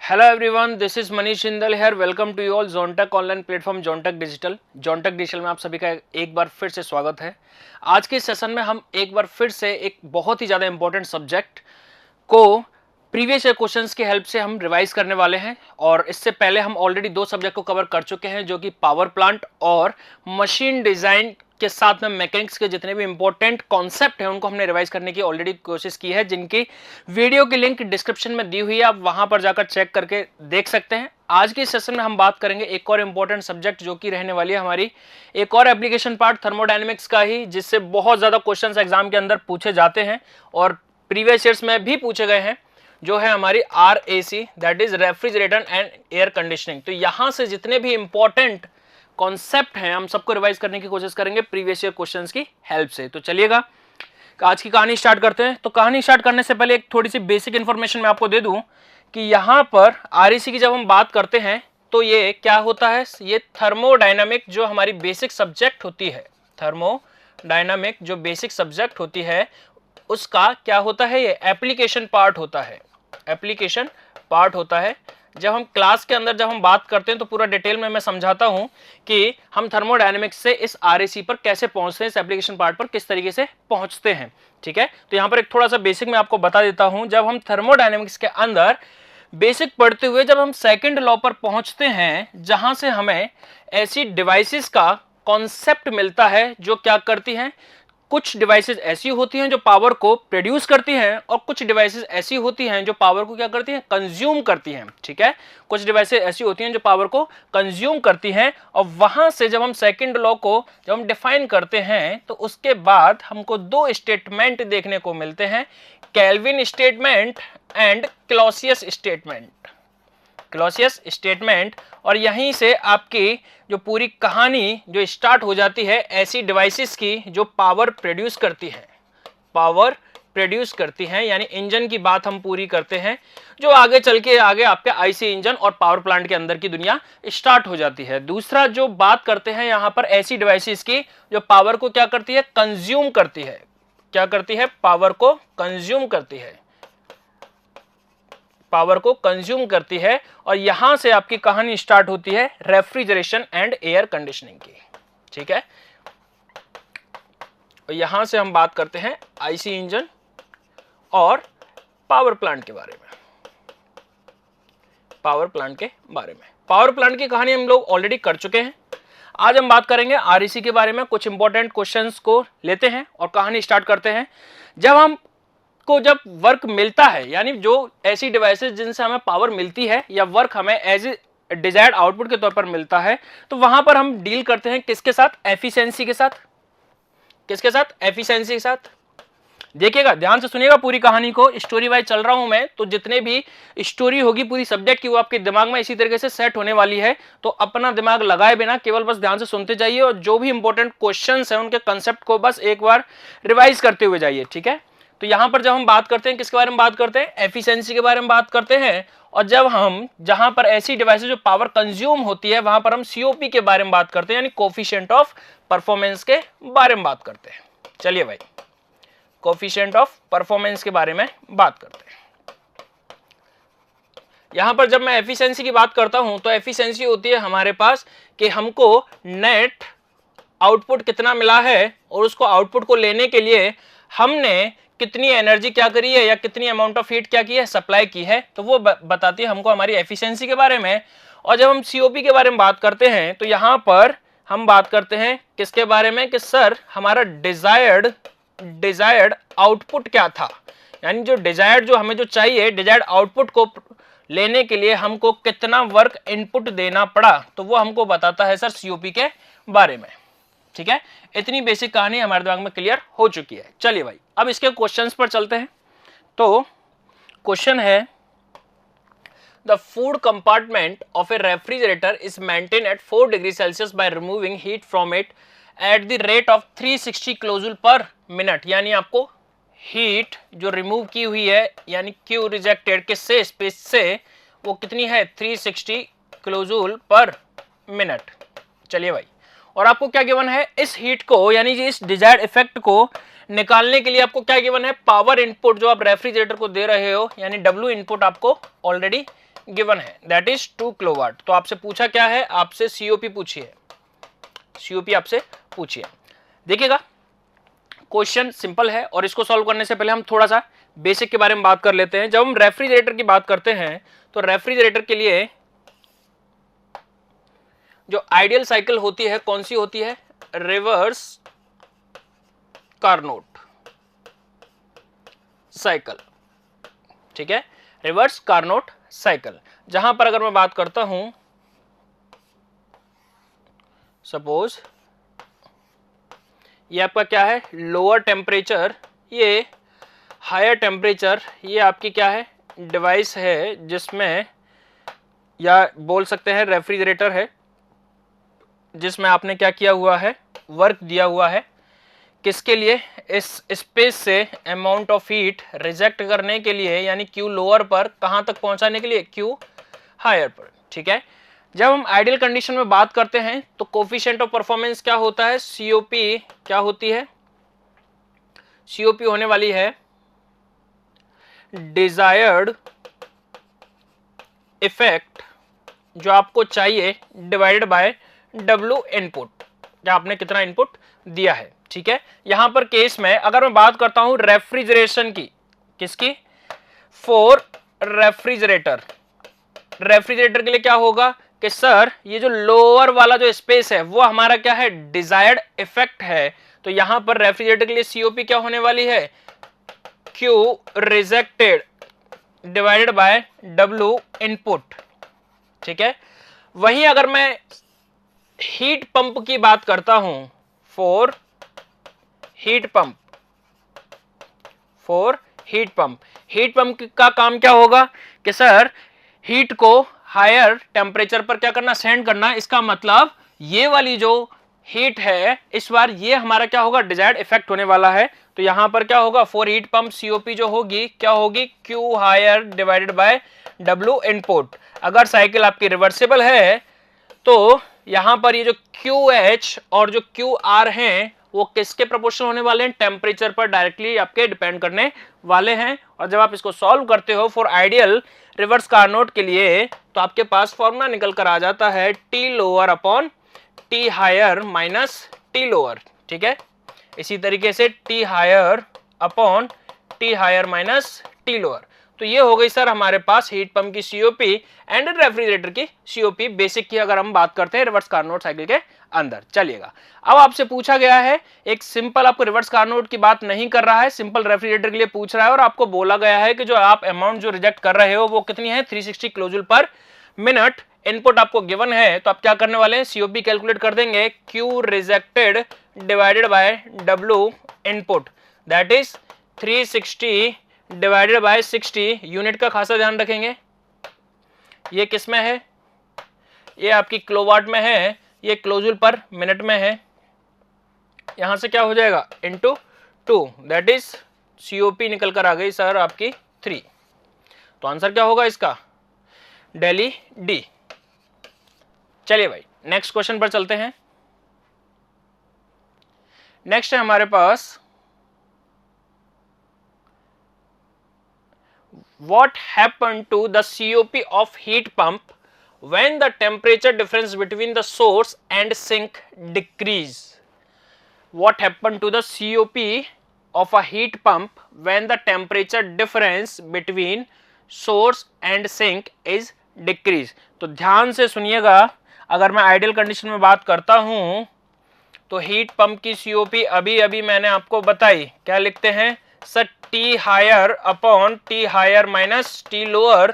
Hello everyone, this is Manish Jindal here. Welcome to you all Zontech online platform Zontech digital. Zontech digital में आप सभी का एक बार फिर से स्वागत है। आज के सेशन में हम एक बार फिर से एक बहुत ही ज़्यादा इंपॉर्टेंट सब्जेक्ट को प्रीवियस ईयर क्वेश्चंस की हेल्प से हम रिवाइज करने वाले हैं। और इससे पहले हम ऑलरेडी दो सब्जेक्ट को कवर कर चुके हैं, जो कि पावर प्लांट और मशीन डिज़ाइन के साथ में मैकेनिक्स के जितने भी इंपॉर्टेंट कॉन्सेप्ट हैं उनको हमने रिवाइज करने की ऑलरेडी कोशिश की है, जिनकी वीडियो की लिंक डिस्क्रिप्शन में दी हुई है, आप वहां पर जाकर चेक करके देख सकते हैं। आज के सेशन में हम बात करेंगे एक और इंपॉर्टेंट सब्जेक्ट, जो कि रहने वाली है हमारी एक और एप्लीकेशन पार्ट थर्मोडायनेमिक्स का ही, जिससे बहुत ज्यादा क्वेश्चंस एग्जाम के अंदर पूछे जाते हैं और प्रीवियस ईयर्स में भी पूछे गए हैं, जो है हमारी RAC, that is refrigerator and air conditioning. तो यहां से जितने भी इंपॉर्टेंट कॉन्सेप्ट हैं हम सबको रिवाइज करने की कोशिश करेंगे प्रीवियस ईयर क्वेश्चंस की हेल्प से। तो चलिएगा आज की कहानी स्टार्ट करते हैं। तो कहानी स्टार्ट करने से पहले एक थोड़ी सी बेसिक इंफॉर्मेशन मैं आपको दे दूं कि यहाँ पर RAC की जब हम बात करते हैं तो ये क्या होता है, ये थर्मोडायनामिक जो हमारी बेसिक सब्जेक्ट होती है, थर्मोडायनामिक जो बेसिक सब्जेक्ट होती है उसका क्या होता है, ये एप्लीकेशन पार्ट होता है। एप्लीकेशन पार्ट होता है। जब हम क्लास के अंदर जब हम बात करते हैं तो पूरा डिटेल में मैं समझाता हूं कि हम थर्मोडायनेमिक्स से इस RAC पर कैसे पहुंचते हैं, इस एप्लीकेशन पार्ट पर किस तरीके से पहुंचते हैं। ठीक है, तो यहां पर एक थोड़ा सा बेसिक मैं आपको बता देता हूं। जब हम थर्मोडायनेमिक्स के अंदर बेसिक पढ़ते हुए जब हम सेकंड लॉ पर पहुंचते हैं, जहां से हमें ऐसी डिवाइसेस का कॉन्सेप्ट मिलता है जो क्या करती हैं, कुछ डिवाइसेस ऐसी होती हैं जो पावर को प्रोड्यूस करती हैं और कुछ डिवाइसेस ऐसी होती हैं जो पावर को क्या करती हैं, कंज्यूम करती हैं। ठीक है, कुछ डिवाइसेस ऐसी होती हैं जो पावर को कंज्यूम करती हैं। और वहां से जब हम सेकंड लॉ को जब हम डिफाइन करते हैं तो उसके बाद हमको दो स्टेटमेंट देखने को मिलते हैं, kelvin statement and Clausius statement. Clausius statement. और यहीं से आपकी जो पूरी कहानी जो स्टार्ट हो जाती है ऐसी डिवाइसेस की जो पावर प्रोड्यूस करती है, पावर प्रोड्यूस करती हैं, यानी इंजन की बात हम पूरी करते हैं, जो आगे चल के आगे आपके IC इंजन और पावर प्लांट के अंदर की दुनिया स्टार्ट हो जाती है। दूसरा जो बात करते हैं यहां पर ऐसी डिवाइसेस की जो पावर को क्या करती है, कंज्यूम करती है। क्या करती है, पावर को कंज्यूम करती है, पावर को कंज्यूम करती है। और यहां से आपकी कहानी स्टार्ट होती है रेफ्रिजरेशन एंड एयर कंडीशनिंग की। ठीक है, और यहां से हम बात करते हैं IC इंजन और पावर प्लांट के बारे में। पावर प्लांट के बारे में, पावर प्लांट की कहानी हम लोग ऑलरेडी कर चुके हैं। आज हम बात करेंगे RAC के बारे में। कुछ इंपॉर्टेंट क्वेश्चंस को लेते हैं और कहानी स्टार्ट करते हैं। जब वर्क मिलता है, यानी जो ऐसी डिवाइसेस जिनसे हमें पावर मिलती है या वर्क हमें एज ए डिजायर्ड आउटपुट के तौर पर मिलता है, तो वहां पर हम डील करते हैं किसके साथ, एफिशिएंसी के साथ। किसके साथ, एफिशिएंसी के साथ। देखिएगा, ध्यान से सुनिएगा पूरी कहानी को, स्टोरी वाइज चल रहा हूं मैं, तो जितने भी स्टोरी होगी पूरी सब्जेक्ट की वो आपके दिमाग में इसी तरीके से सेट होने वाली है। तो अपना दिमाग लगाए बिना केवल बस ध्यान से सुनते जाइए और जो भी इंपॉर्टेंट क्वेश्चंस हैं उनके कंसेप्ट को बस एक बार रिवाइज करते हुए जाइए। ठीक है, तो यहां पर जब हम बात करते हैं किसके बारे में बात करते हैं, एफिशिएंसी के बारे में बात करते हैं। और जब हम जहां पर ऐसी डिवाइसेस जो पावर कंज्यूम होती है वहां पर हम COP के बारे में बात करते हैं, यानी कोफिशिएंट ऑफ परफॉर्मेंस के बारे में बात करते हैं। चलिए भाई, कोफिशिएंट ऑफ परफॉर्मेंस के बारे में बात करते हैं। यहां पर जब मैं एफिशिएंसी की बात करता हूं तो एफिशिएंसी होती है हमारे पास कि हमको नेट आउटपुट कितना मिला है और उसको आउटपुट को लेने के लिए हमने कितनी एनर्जी क्या करी है या कितनी अमाउंट ऑफ हीट क्या की है, सप्लाई की है, तो वो बताती है हमको हमारी एफिशिएंसी के बारे में। और जब हम COP के बारे में बात करते हैं तो यहां पर हम बात करते हैं किसके बारे में, कि सर हमारा डिजायर्ड आउटपुट क्या था, यानी जो डिजायर्ड जो हमें जो चाहिए डिजायर्ड आउटपुट को लेने के लिए हमको कितना वर्क इनपुट देना पड़ा, तो वो हमको बताता है सर COP के बारे में। ठीक है, इतनी बेसिक कहानी हमारे दिमाग में क्लियर हो चुकी है। चलिए भाई, अब इसके क्वेश्चंस पर चलते हैं। तो क्वेश्चन है, the food compartment of A refrigerator is maintain at 4 degree Celsius by removing heat from it at the rate of 360 kilojoule पर मिनट। यानी आपको हीट जो रिमूव की हुई है, यानी Q रिजेक्टेड किससे, स्पेस से, वो कितनी है, 360 किलोजूल पर मिनट। चलिए भाई, और आपको क्या गिवन है, इस हीट को यानी इस डिजायर्ड इफेक्ट को निकालने के लिए आपको क्या गिवन है, पावर इनपुट जो आप रेफ्रिजरेटर को दे रहे हो, यानी डब्ल्यू इनपुट आपको ऑलरेडी गिवन है, दैट इज 2 किलोवाट। तो आपसे पूछा क्या है, आपसे सीओपी पूछी है, सीओपी आपसे पूछी है। देखिएगा क्वेश्चन सिंपल है, और इसको सॉल्व करने से पहले हम थोड़ा सा बेसिक के बारे में बात कर लेते हैं। जब हम रेफ्रिजरेटर की बात करते हैं तो रेफ्रिजरेटर के लिए जो आइडियल साइकिल होती है कौन सी होती है, रिवर्स कार्नोट साइकिल, ठीक है, रिवर्स कार्नोट साइकिल। जहां पर अगर मैं बात करता हूं, सपोज ये आपका क्या है, लोअर टेम्परेचर, ये हायर टेम्परेचर, ये आपकी क्या है, डिवाइस है जिसमें, या बोल सकते हैं रेफ्रिजरेटर है जिसमें आपने क्या किया हुआ है, वर्क दिया हुआ है, किसके लिए, इस स्पेस से अमाउंट ऑफ हीट रिजेक्ट करने के लिए, यानी क्यू लोअर पर कहां तक पहुंचाने के लिए, क्यू हायर पर, ठीक है। जब हम आइडियल कंडीशन में बात करते हैं तो कोफिशिएंट ऑफ परफॉर्मेंस क्या होता है, सीओपी क्या होती है, सीओपी होने वाली है डिजायर्ड इफेक्ट जो आपको चाहिए डिवाइडेड बाय डब्ल्यू इनपुट, या आपने कितना इनपुट दिया है, ठीक है। यहां पर केस में अगर मैं बात करता हूं रेफ्रिजरेशन की, किसकी, फॉर रेफ्रिजरेटर, रेफ्रिजरेटर के लिए क्या होगा कि सर ये जो लोअर वाला जो स्पेस है वो हमारा क्या है, डिजायर्ड इफेक्ट है। तो यहां पर रेफ्रिजरेटर के लिए सीओपी क्या होने वाली है, Q rejected divided by W input, ठीक है। वहीं अगर मैं हीट पंप की बात करता हूं, for heat pump, for heat pump, heat pump का काम क्या होगा कि सर हीट को हायर टेम्परेचर पर क्या करना, सेंड करना। इसका मतलब ये वाली जो हीट है इस बार ये हमारा क्या होगा, डिजायर्ड इफेक्ट होने वाला है। तो यहां पर क्या होगा, फॉर हीट पंप सीओपी जो होगी क्या होगी, Q higher divided by W input. अगर साइकिल आपकी रिवर्सिबल है तो यहां पर ये जो क्यू एच और जो क्यू आर हैं वो किसके प्रोपोर्शनल होने वाले हैं, टेम्परेचर पर डायरेक्टली आपके डिपेंड करने वाले हैं। और जब आप इसको सॉल्व करते हो फॉर आइडियल रिवर्स कार्नोट के लिए तो आपके पास फॉर्मूला निकल कर आ जाता है T lower upon T higher minus T lower, ठीक है। इसी तरीके से T higher upon T higher minus T lower. तो ये हो गई सर हमारे पास हीट पंप की सीओपी एंड रेफ्रिजरेटर की सीओपी बेसिक की, अगर हम बात करते हैं रिवर्स कार्नोट साइकिल के अंदर। चलिएगा, अब आपसे पूछा गया है एक सिंपल, आपको रिवर्स कार्नोट की बात नहीं कर रहा है, सिंपल रेफ्रिजरेटर के लिए पूछ रहा है, और आपको बोला गया है कि जो आप अमाउंट जो रिजेक्ट कर रहे हो वो कितनी है, 360 किलोजूल पर मिनट। इनपुट आपको गिवन है तो आप क्या करने वाले हैं, सीओपी कैलकुलेट कर देंगे, Q rejected divided by W input, that is 360 divided by 60। Unit का खासा ध्यान रखेंगे, ये किस में है, ये आपकी किलोवाट में है, ये किलोजूल पर मिनट में है। यहां से क्या हो जाएगा, इनटू 2, दैट इज सीओपी निकल कर आ गई सर आपकी 3। तो आंसर क्या होगा इसका, दिल्ली डी। चलिए भाई नेक्स्ट क्वेश्चन पर चलते हैं। नेक्स्ट है हमारे पास, what happened to the COP of heat pump when the temperature difference between the source and sink decrease? What happened to the COP of a heat pump when the temperature difference between source and sink is decrease? तो ध्यान से सुनिएगा, अगर मैं ideal condition में बात करता हूं तो हीट पंप की सीओपी अभी अभी मैंने आपको बताई, क्या लिखते हैं sir, T higher upon T higher minus T lower.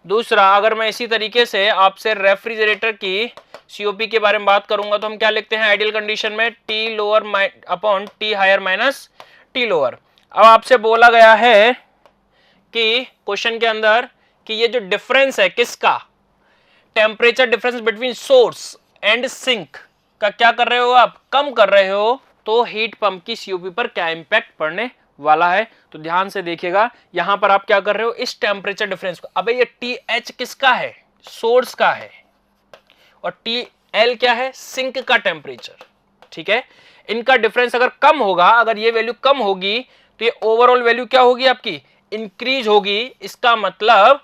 दूसरा, अगर मैं इसी तरीके से आपसे रेफ्रिजरेटर की सीओपी के बारे में बात करूंगा तो हम क्या लिखते हैं आइडियल कंडीशन में, T lower upon T higher minus T lower. अब आपसे बोला गया है कि क्वेश्चन के अंदर कि ये जो डिफरेंस है किसका, temperature difference between source and sink का क्या कर रहे हो आप, कम कर रहे हो, तो हीट पंप की सीओपी पर क्या इंपैक्ट पड़ने वाला है। तो ध्यान से देखिएगा, यहां पर आप क्या कर रहे हो, इस टेम्परेचर डिफरेंस को, अबे ये टी एच किसका है, सोर्स का है, और टी एल क्या है, सिंक का टेम्परेचर, ठीक है। इनका डिफरेंस अगर कम होगा, अगर ये वैल्यू कम होगी तो ये ओवरऑल वैल्यू क्या होगी आपकी, इंक्रीज होगी। इसका मतलब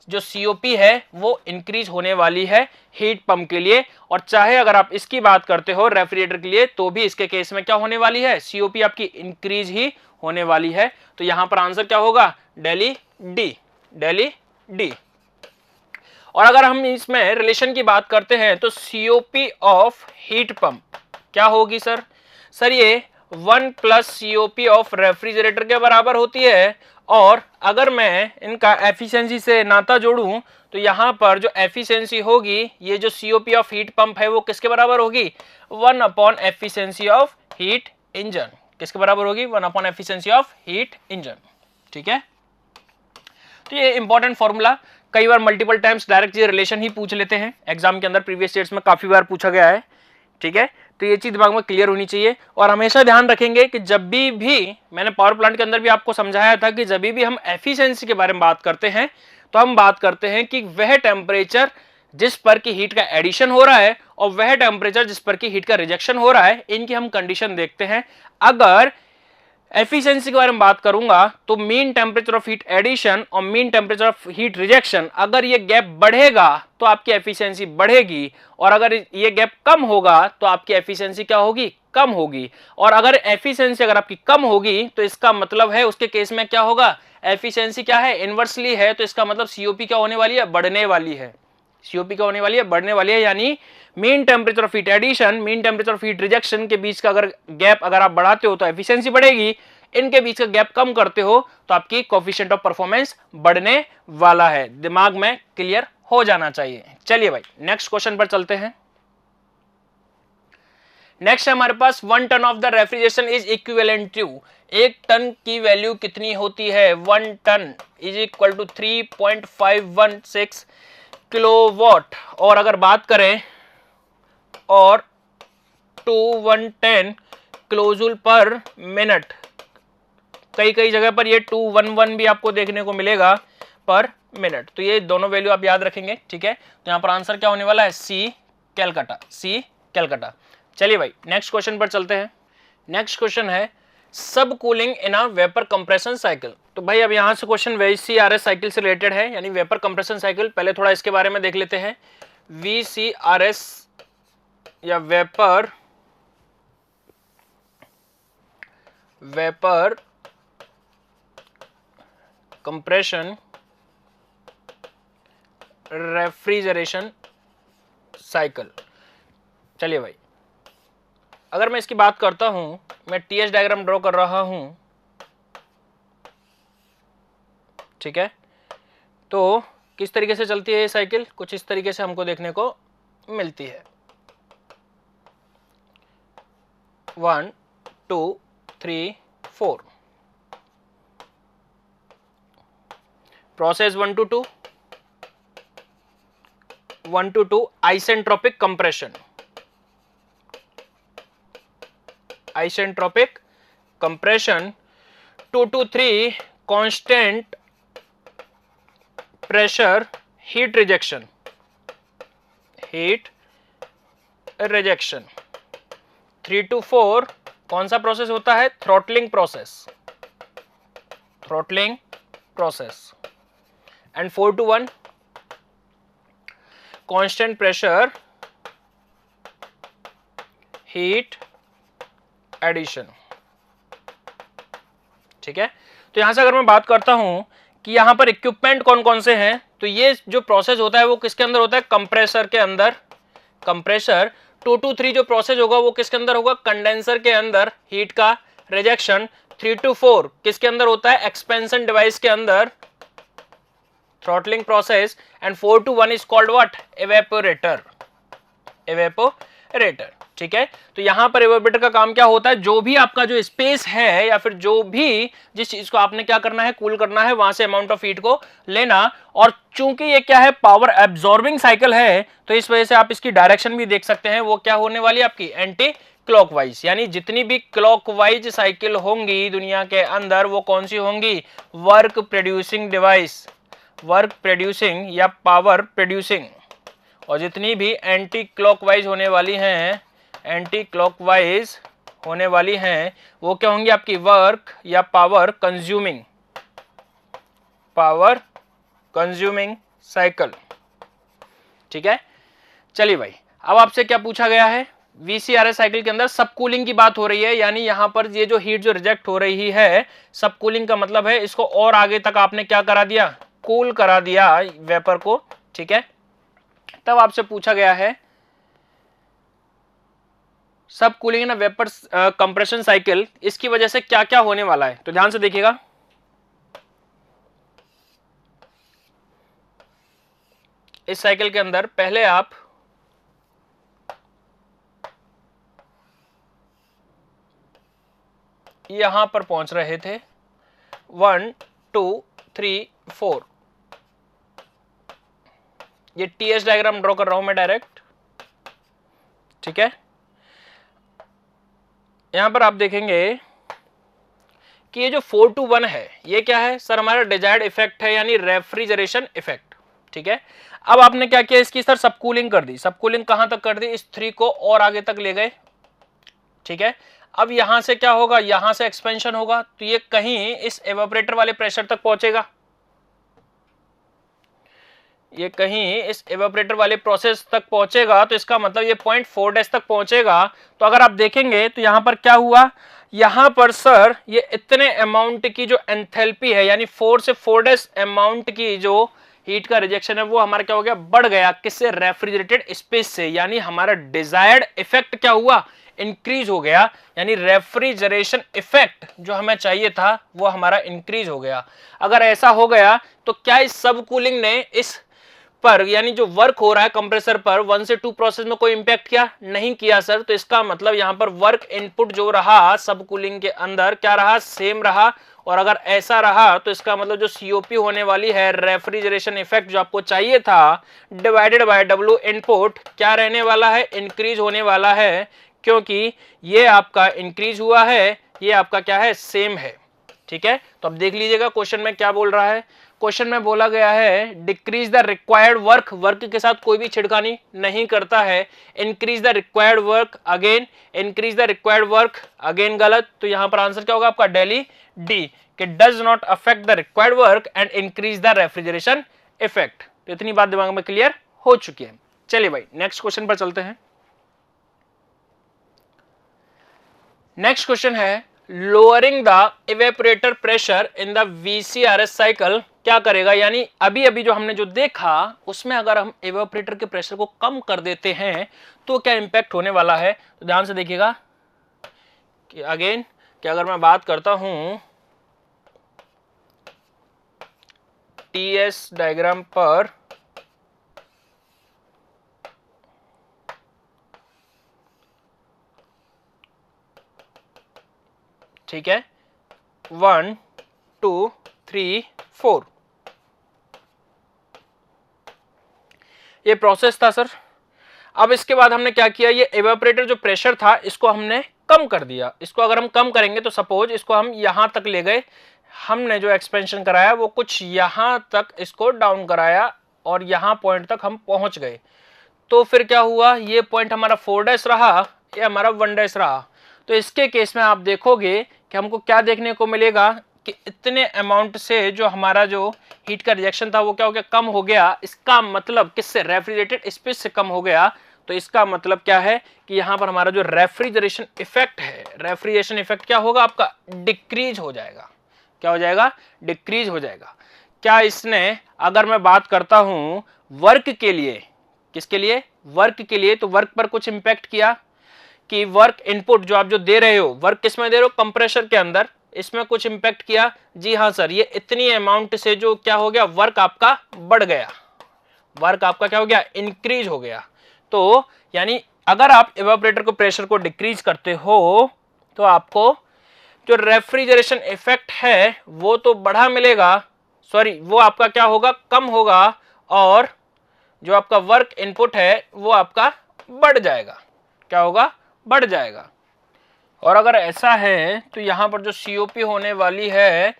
जो सीओपी है वो इंक्रीज होने वाली है हीट पंप के लिए। और चाहे अगर आप इसकी बात करते हो रेफ्रिजरेटर के लिए, तो भी इसके केस में क्या होने वाली है, सीओपी आपकी इंक्रीज ही होने वाली है। तो यहां पर आंसर क्या होगा, दिल्ली डी, दिल्ली डी। और अगर हम इसमें रिलेशन की बात करते हैं तो सीओपी ऑफ हीट पंप क्या होगी सर, सर ये 1 प्लस सीओपी ऑफ रेफ्रिजरेटर के बराबर होती है। और अगर मैं इनका एफिशिएंसी से नाता जोड़ूं तो यहां पर जो एफिशिएंसी होगी, ये जो सीओपी ऑफ हीट पंप है वो किसके बराबर होगी, 1 upon efficiency of heat engine. किसके बराबर होगी, 1 upon efficiency of heat engine. ठीक है, तो ये इंपॉर्टेंट फॉर्मूला कई बार मल्टीपल टाइम्स डायरेक्ट ये रिलेशन ही पूछ लेते हैं एग्जाम के अंदर, प्रीवियस ईयर्स में काफी बार पूछा गया है। ठीक है, तो ये चीज दिमाग में क्लियर होनी चाहिए। और हमेशा ध्यान रखेंगे कि जब भी मैंने पावर प्लांट के अंदर भी आपको समझाया था कि जब भी हम एफिशिएंसी के बारे में बात करते हैं तो हम बात करते हैं कि वह टेम्परेचर जिस पर की हीट का एडिशन हो रहा है और वह टेम्परेचर जिस पर की हीट का रिजेक्शन हो रहा है, इनकी हम कंडीशन देखते हैं। अगर एफिशिएंसी के बारे में बात करूंगा तो mean temperature of heat addition और mean temperature of heat rejection, अगर ये गैप बढ़ेगा तो आपकी एफिशिएंसी बढ़ेगी, और अगर ये गैप कम होगा तो आपकी एफिशिएंसी क्या होगी, कम होगी। और अगर एफिशिएंसी अगर आपकी कम होगी तो इसका मतलब है उसके केस में क्या होगा, एफिशिएंसी क्या है, इनवर्सली है, तो इसका मतलब सीओपी क्या होने वाली है, बढ़ने वाली है। सीओपी क्या होने वाली है, बढ़ने वाली है। यानी mean temperature of heat addition, mean temperature of heat rejection के बीच का अगर गैप अगर आप बढ़ाते हो तो एफिशिएंसी बढ़ेगी, इनके बीच का गैप कम करते हो तो आपकी कोएफिशिएंट ऑफ परफॉर्मेंस बढ़ने वाला है। दिमाग में क्लियर हो जाना चाहिए। चलिए भाई नेक्स्ट क्वेश्चन पर चलते हैं। नेक्स्ट है हमारे पास 1 ton of the refrigeration is equivalent to, 1 ton की वैल्यू कितनी होती है, 1 ton is equal to 3.516 kilowatt. और अगर बात करें और 2110 किलोजूल पर मिनट, कई जगह पर ये 211 भी आपको देखने को मिलेगा पर मिनट। तो ये दोनों वैल्यू आप याद रखेंगे। ठीक है, तो यहां पर आंसर क्या होने वाला है, सी कैलकाटा, सी कैलकाटा। चलिए भाई नेक्स्ट क्वेश्चन पर चलते हैं। नेक्स्ट क्वेश्चन है सब कूलिंग इन अ वेपर कंप्रेशन साइकिल। तो भाई अब यहां से क्वेश्चन VCRS साइकिल से रिलेटेड है, यानी वेपर कंप्रेशन साइकिल। पहले थोड़ा इसके बारे में देख लेते हैं। VCRS या वेपर कंप्रेशन रेफ्रिजरेशन साइकिल। चलिए भाई अगर मैं इसकी बात करता हूं, मैं TH डायग्राम ड्रॉ कर रहा हूं। ठीक है, तो किस तरीके से चलती है ये साइकिल, कुछ इस तरीके से हमको देखने को मिलती है। 1 2 3 4 process 1 to 2 1 to 2 isentropic compression, isentropic compression. 2 to 3 constant pressure heat rejection, heat rejection. 3 to 4 कौन सा प्रोसेस होता है, throttling process, throttling process. And 4 to 1 constant pressure heat addition. ठीक है, तो यहां से अगर मैं बात करता हूं कि यहां पर इक्विपमेंट कौन कौन से हैं, तो ये जो प्रोसेस होता है वो किसके अंदर होता है, कंप्रेसर के अंदर, कंप्रेसर। 2 to 3 जो प्रोसेस होगा वो किसके अंदर होगा, कंडेंसर के अंदर हीट का रिजेक्शन। 3 to 4 किसके अंदर होता है, एक्सपेंशन डिवाइस के अंदर, throttling process. And 4 to 1 is called what, evaporator, evaporator. ठीक है, तो यहां पर एवेपोरेटर का काम क्या होता है, जो भी आपका जो स्पेस है या फिर जो भी जिस चीज को आपने क्या करना है, कूल करना है, वहां से अमाउंट ऑफ हीट को लेना। और चूंकि ये क्या है, पावर एब्जॉर्बिंग साइकिल है, तो इस वजह से आप इसकी डायरेक्शन भी देख सकते हैं, वो क्या होने वाली है आपकी, एंटी क्लॉकवाइज। यानी जितनी भी क्लॉकवाइज साइकिल होंगी दुनिया के अंदर वो कौन सी होंगी, work producing device, work producing या पावर प्रोड्यूसिंग। और जितनी भी एंटी क्लॉकवाइज होने वाली हैं, एंटी क्लॉकवाइज होने वाली हैं वो क्या होंगी आपकी, वर्क या पावर कंज्यूमिंग साइकिल। ठीक है, चलिए भाई, अब आपसे क्या पूछा गया है, वीसीआरएस साइकिल के अंदर सब कूलिंग की बात हो रही है, यानी यहां पर ये जो हीट जो रिजेक्ट हो रही है, सब कूलिंग का मतलब है इसको और आगे तक आपने क्या करा दिया, कूल करा दिया वेपर को। ठीक है, तब आपसे पूछा गया है सब कूलिंग ना वेपर कंप्रेशन साइकिल, इसकी वजह से क्या क्या होने वाला है, तो ध्यान से देखिएगा। इस साइकिल के अंदर पहले आप यहां पर पहुंच रहे थे 1 2 3 4, ये टीएस डायग्राम ड्रॉ कर रहा हूं मैं डायरेक्ट। ठीक है, यहां पर आप देखेंगे कि ये जो 4 to 1 है ये क्या है सर, हमारा डिजायर्ड इफेक्ट है, यानी रेफ्रिजरेशन इफेक्ट। ठीक है, अब आपने क्या किया, इसकी सर सब कूलिंग कर दी, सब कूलिंग कहां तक कर दी, इस 3 को और आगे तक ले गए। ठीक है, अब यहां से क्या होगा, यहां से एक्सपेंशन होगा, तो ये कहीं इस एवापोरेटर वाले प्रेशर तक पहुंचेगा, ये कहीं इस एवापोरेटर वाले प्रोसेस तक पहुंचेगा, तो इसका मतलब ये 0.4 डैश तक पहुंचेगा। तो अगर आप देखेंगे तो यहां पर क्या हुआ, यहां पर सर ये इतने अमाउंट की जो एंथैल्पी है, यानी 4 से 4 डैश अमाउंट की जो हीट का रिजेक्शन है वो हमारा क्या हो गया, बढ़ गया, किससे, रेफ्रिजरेटेड स्पेस से, यानी हमारा डिजायर्ड इफेक्ट क्या हुआ, इंक्रीज हो गया, यानी रेफ्रिजरेशन इफेक्ट जो हमें चाहिए था वो हमारा इंक्रीज हो गया। अगर ऐसा हो गया तो क्या इस सब कूलिंग ने इस पर, यानी जो वर्क हो रहा है कंप्रेसर पर 1 से 2 प्रोसेस में कोई इंपैक्ट किया, नहीं किया सर, तो इसका मतलब यहां पर वर्क इनपुट जो रहा सब कूलिंग के अंदर क्या रहा, सेम रहा। और अगर ऐसा रहा तो इसका मतलब जो सीओपी होने वाली है, रेफ्रिजरेशन इफेक्ट जो आपको चाहिए था, डिवाइडेड बाय डब्ल्यू इनपुट क्या रहने वाला है, इंक्रीज होने वाला है, क्योंकि ये आपका इंक्रीज हुआ है, ये आपका क्या है, सेम है। ठीक है, तो अब देख लीजिएगा क्वेश्चन में क्या बोल रहा है, क्वेश्चन में बोला गया है decrease the required work, work के साथ कोई भी छिड़कानी नहीं करता है, increase the required work again, increase the required work again गलत, तो यहां पर आंसर क्या होगा आपका, डेली डी, कि does not affect the required work and increase the refrigeration effect. तो इतनी बात दिमाग में क्लियर हो चुकी है। चलिए भाई नेक्स्ट क्वेश्चन पर चलते हैं। नेक्स्ट क्वेश्चन है lowering the evaporator pressure in the VCRS cycle क्या करेगा, यानी अभी अभी जो हमने जो देखा उसमें अगर हम इवेपोरेटर के प्रेशर को कम कर देते हैं तो क्या इंपैक्ट होने वाला है, तो ध्यान से देखिएगा कि अगेन कि अगर मैं बात करता हूं टीएस डायग्राम पर, ठीक है, 1 2 3 4 ये प्रोसेस था सर। अब इसके बाद हमने क्या किया, ये एवापोरेटर जो प्रेशर था इसको हमने कम कर दिया, इसको अगर हम कम करेंगे तो सपोज इसको हम यहां तक ले गए, हमने जो एक्सपेंशन कराया वो कुछ यहां तक इसको डाउन कराया और यहां पॉइंट तक हम पहुंच गए, तो फिर क्या हुआ, ये पॉइंट हमारा 4 डैश रहा, ये हमारा 1 डैश रहा। तो इसके केस में आप देखोगे कि हमको क्या देखने को मिलेगा कि इतने अमाउंट से जो हमारा जो हीट का रिजेक्शन था वो क्या हो गया, कम हो गया। इसका मतलब किससे, रेफ्रिजरेटेड स्पेस से कम हो गया। तो इसका मतलब क्या है कि यहां पर हमारा जो रेफ्रिजरेशन इफेक्ट है, रेफ्रिजरेशन इफेक्ट क्या होगा आपका, डिक्रीज हो जाएगा। क्या हो जाएगा, डिक्रीज हो जाएगा। क्या इसने, अगर मैं बात करता हूं वर्क के लिए, किसके लिए, वर्क के लिए, तो वर्क पर कुछ इंपैक्ट किया कि वर्क इनपुट जो आप जो दे रहे हो, वर्क किस में दे रहे हो, कंप्रेसर के अंदर, इसमें कुछ इंपैक्ट किया। जी हाँ सर, ये इतनी अमाउंट से जो क्या हो गया, वर्क आपका बढ़ गया, वर्क आपका क्या हो गया, इंक्रीज हो गया। तो यानी अगर आप इवेपोरेटर को प्रेशर को डिक्रीज करते हो तो आपको जो रेफ्रिजरेशन इफेक्ट है वो तो बढ़ा मिलेगा, सॉरी वो आपका क्या होगा, कम होगा, और जो आपका वर्क इनपुट है वो आपका बढ़ जाएगा। क्या होगा, बढ़ जाएगा। और अगर ऐसा है तो यहां पर जो सीओपी होने वाली है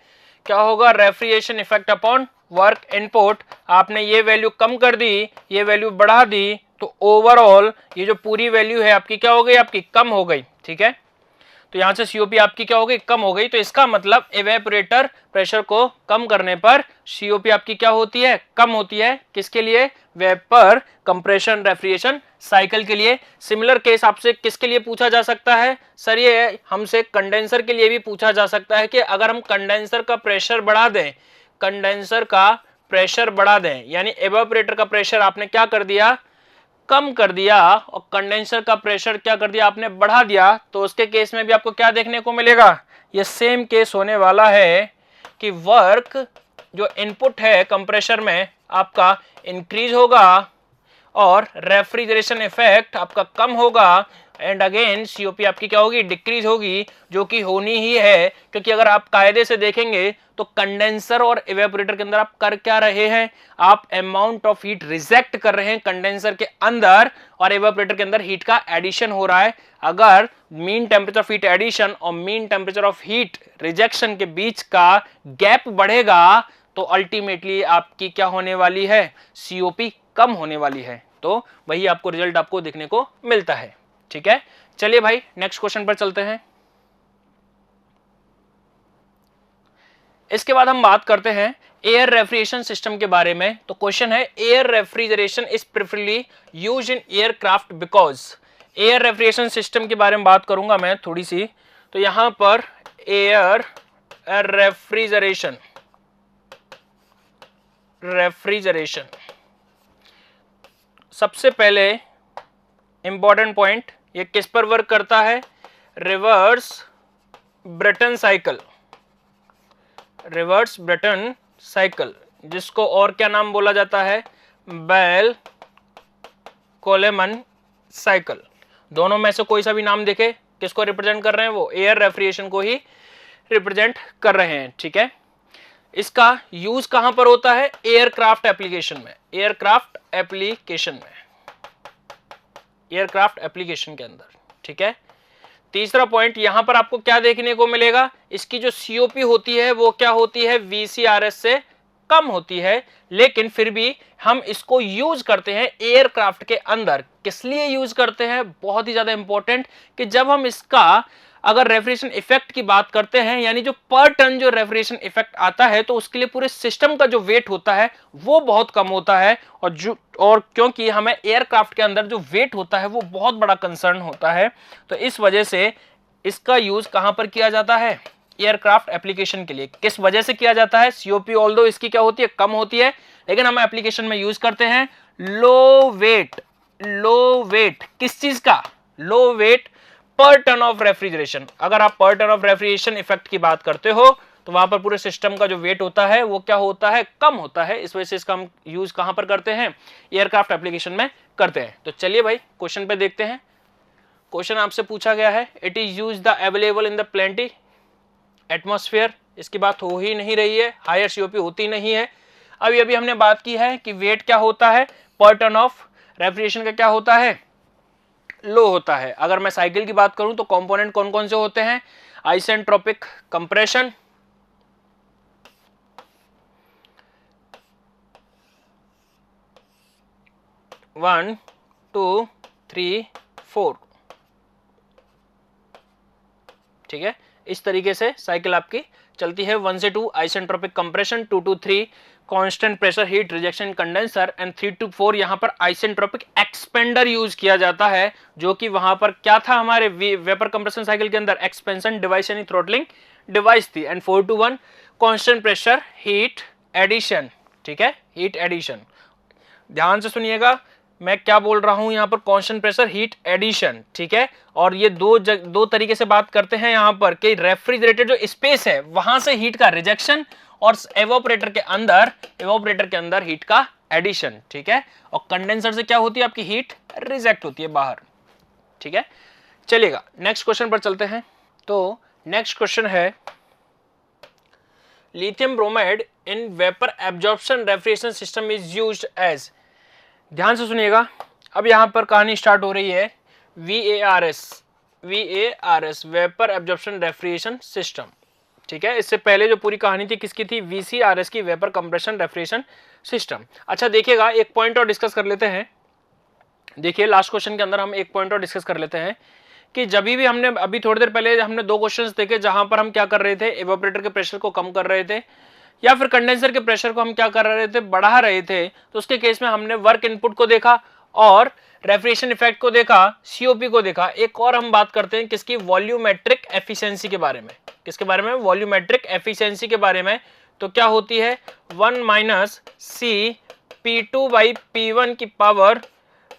क्या होगा, refrigeration effect upon work input, आपने ये वैल्यू कम कर दी, ये वैल्यू बढ़ा दी, तो ओवरऑल ये जो पूरी वैल्यू है आपकी क्या हो गई, आपकी कम हो गई। ठीक है, तो यहां से सीओपी आपकी क्या हो गई, कम हो गई। तो इसका मतलब इवेपोरेटर प्रेशर को कम करने पर सीओपी आपकी क्या होती है, कम होती है। किसके लिए, वेपर कंप्रेशन रेफ्रिजरेशन साइकिल के लिए। सिमिलर केस आपसे किसके लिए पूछा जा सकता है सर, ये हमसे कंडेंसर के लिए भी पूछा जा सकता है कि अगर हम कंडेंसर का प्रेशर बढ़ा दें, कंडेंसर का प्रेशर बढ़ा दें, यानी इवेपोरेटर का प्रेशर आपने क्या कर दिया, कम कर दिया, और कंडेंसर का प्रेशर क्या कर दिया आपने, बढ़ा दिया, तो उसके केस में भी आपको क्या देखने को मिलेगा, ये सेम केस होने वाला है कि वर्क जो इनपुट है कंप्रेसर में आपका इंक्रीज होगा और रेफ्रिजरेशन इफेक्ट आपका कम होगा, एंड अगेन सीओपी आपकी क्या होगी, डिक्रीज होगी, जो कि होनी ही है। क्योंकि अगर आप कायदे से देखेंगे तो कंडेंसर और इवेपोरेटर के अंदर आप कर क्या रहे हैं, आप अमाउंट ऑफ हीट रिजेक्ट कर रहे हैं कंडेंसर के अंदर, और इवेपोरेटर के अंदर हीट का एडिशन हो रहा है। अगर mean temperature of heat addition और mean temperature of heat rejection के बीच का गैप बढ़ेगा तो अल्टीमेटली आपकी क्या होने वाली है, सीओपी कम होने वाली है। तो वही आपको रिजल्ट आपको देखने को मिलता है। ठीक है, चलिए भाई नेक्स्ट क्वेश्चन पर चलते हैं। इसके बाद हम बात करते हैं एयर रेफ्रिजरेशन सिस्टम के बारे में। तो क्वेश्चन है, air refrigeration is preferably used in aircraft because. Air refrigeration system के बारे में बात करूंगा मैं थोड़ी सी। तो यहां पर एयर रेफ्रिजरेशन सबसे पहले इंपॉर्टेंट पॉइंट, ये किस पर वर्क करता है, reverse Brayton cycle. Reverse Brayton cycle, जिसको और क्या नाम बोला जाता है, बेल कोलेमन साइकिल। दोनों में से कोई सा भी नाम देखे, किसको रिप्रेजेंट कर रहे हैं, वो एयर रेफ्रिजरेशन को ही रिप्रेजेंट कर रहे हैं। ठीक है, इसका यूज कहां पर होता है, एयरक्राफ्ट एप्लीकेशन में, एयरक्राफ्ट एप्लीकेशन में, एयरक्राफ्ट एप्लीकेशन के अंदर। ठीक है, तीसरा पॉइंट, यहां पर आपको क्या देखने को मिलेगा, इसकी जो सीओपी होती है वो क्या होती है, वीसीआरएस से कम होती है, लेकिन फिर भी हम इसको यूज करते हैं एयरक्राफ्ट के अंदर। किस लिए यूज करते हैं, बहुत ही ज्यादा इंपॉर्टेंट, कि जब हम इसका अगर रेफ्रिजरेशन इफेक्ट की बात करते हैं, यानी जो पर टन जो रेफ्रिजरेशन इफेक्ट आता है, तो उसके लिए पूरे सिस्टम का जो वेट होता है वो बहुत कम होता है। और क्योंकि हमें एयरक्राफ्ट के अंदर जो वेट होता है वो बहुत बड़ा कंसर्न होता है, तो इस वजह से इसका यूज कहां पर किया जाता है, एयरक्राफ्ट एप्लीकेशन के लिए। किस वजह से किया जाता है, सीओपी ऑल्दो इसकी क्या होती है, कम होती है, लेकिन हम एप्लीकेशन में यूज करते हैं लो वेट। लो वेट किस चीज का, लो वेट पर टन ऑफ रेफ्रिजरेशन। अगर आप पर टन ऑफ रेफ्रिजरेशन इफेक्ट की बात करते हो तो वहां पर पूरे सिस्टम का जो वेट होता है वो क्या होता है, कम होता है। इस वजह से इसका हम यूज कहां पर करते हैं, एयरक्राफ्ट एप्लीकेशन में करते हैं। तो चलिए भाई क्वेश्चन पे देखते हैं। क्वेश्चन आपसे पूछा गया है, it is use the available in the plenty atmosphere. इसकी बात हो ही नहीं रही है, हायर सीओपी होती नहीं है। अभी अभी हमने बात की है कि वेट क्या होता है, पर टन ऑफ रेफ्रिजरेशन का क्या होता है, लो होता है। अगर मैं साइकिल की बात करूं तो कंपोनेंट कौन कौन से होते हैं, isentropic compression, one two three four. ठीक है, इस तरीके से साइकिल आपकी चलती है, 1 से 2 isentropic compression, 2 to 3 constant pressure heat rejection condenser, and 3 to 4 यहां पर आइसेंट्रोपिक एक्सपेंडर यूज किया जाता है, जो कि वहां पर क्या था हमारे वेपर कंप्रेशन साइकिल के अंदर, एक्सपेंशन डिवाइस यानी थ्रोटलिंग डिवाइस थी, and 4 to 1 constant pressure heat addition. ठीक है, हीट एडिशन, ध्यान से सुनिएगा मैं क्या बोल रहा हूं, यहां पर कांस्टेंट प्रेशर हीट एडिशन। ठीक है, और ये दो तरीके से बात करते हैं यहां पर कि रेफ्रिजरेटेड जो स्पेस है वहां से हीट का रिजेक्शन, और एवोपरेटर के अंदर हीट का एडिशन। ठीक है, और कंडेंसर से क्या होती है, आपकी हीट रिजेक्ट होती है बाहर। ठीक है, चलिएगा नेक्स्ट क्वेश्चन पर चलते हैं। तो नेक्स्ट क्वेश्चन है, lithium bromide in vapour absorption refrigeration system is used as. ध्यान से सुनिएगा, अब यहां पर कहानी स्टार्ट हो रही है, VARS vapour absorption refrigeration system. ठीक है, इससे पहले जो पूरी कहानी थी किसकी थी, VCRS की, वेपर कंप्रेशन रेफ्रिजरेशन सिस्टम। अच्छा देखिएगा, एक पॉइंट और डिस्कस कर लेते हैं। देखिए लास्ट क्वेश्चन के अंदर हम एक पॉइंट और डिस्कस कर लेते हैं कि जब भी हमने अभी थोड़ी देर पहले हमने दो क्वेश्चंस देखे जहां पर हम क्या कर रहे थे, इवेपोरेटर के प्रेशर को कम कर रहे थे या फिर कंडेंसर के प्रेशर को हम क्या कर रहे थे, बढ़ा रहे थे। तो उसके केस में हमने वर्क इनपुट को देखा और रेफ्रिजरेशन इफेक्ट को देखा, सीओपी को देखा। एक और हम बात करते हैं किसकी, वॉल्यूमेट्रिक एफिशिएंसी के बारे में। किसके बारे में, वॉल्यूमेट्रिक एफिशिएंसी के बारे में। तो क्या होती है 1 minus C P2 by P1 की पावर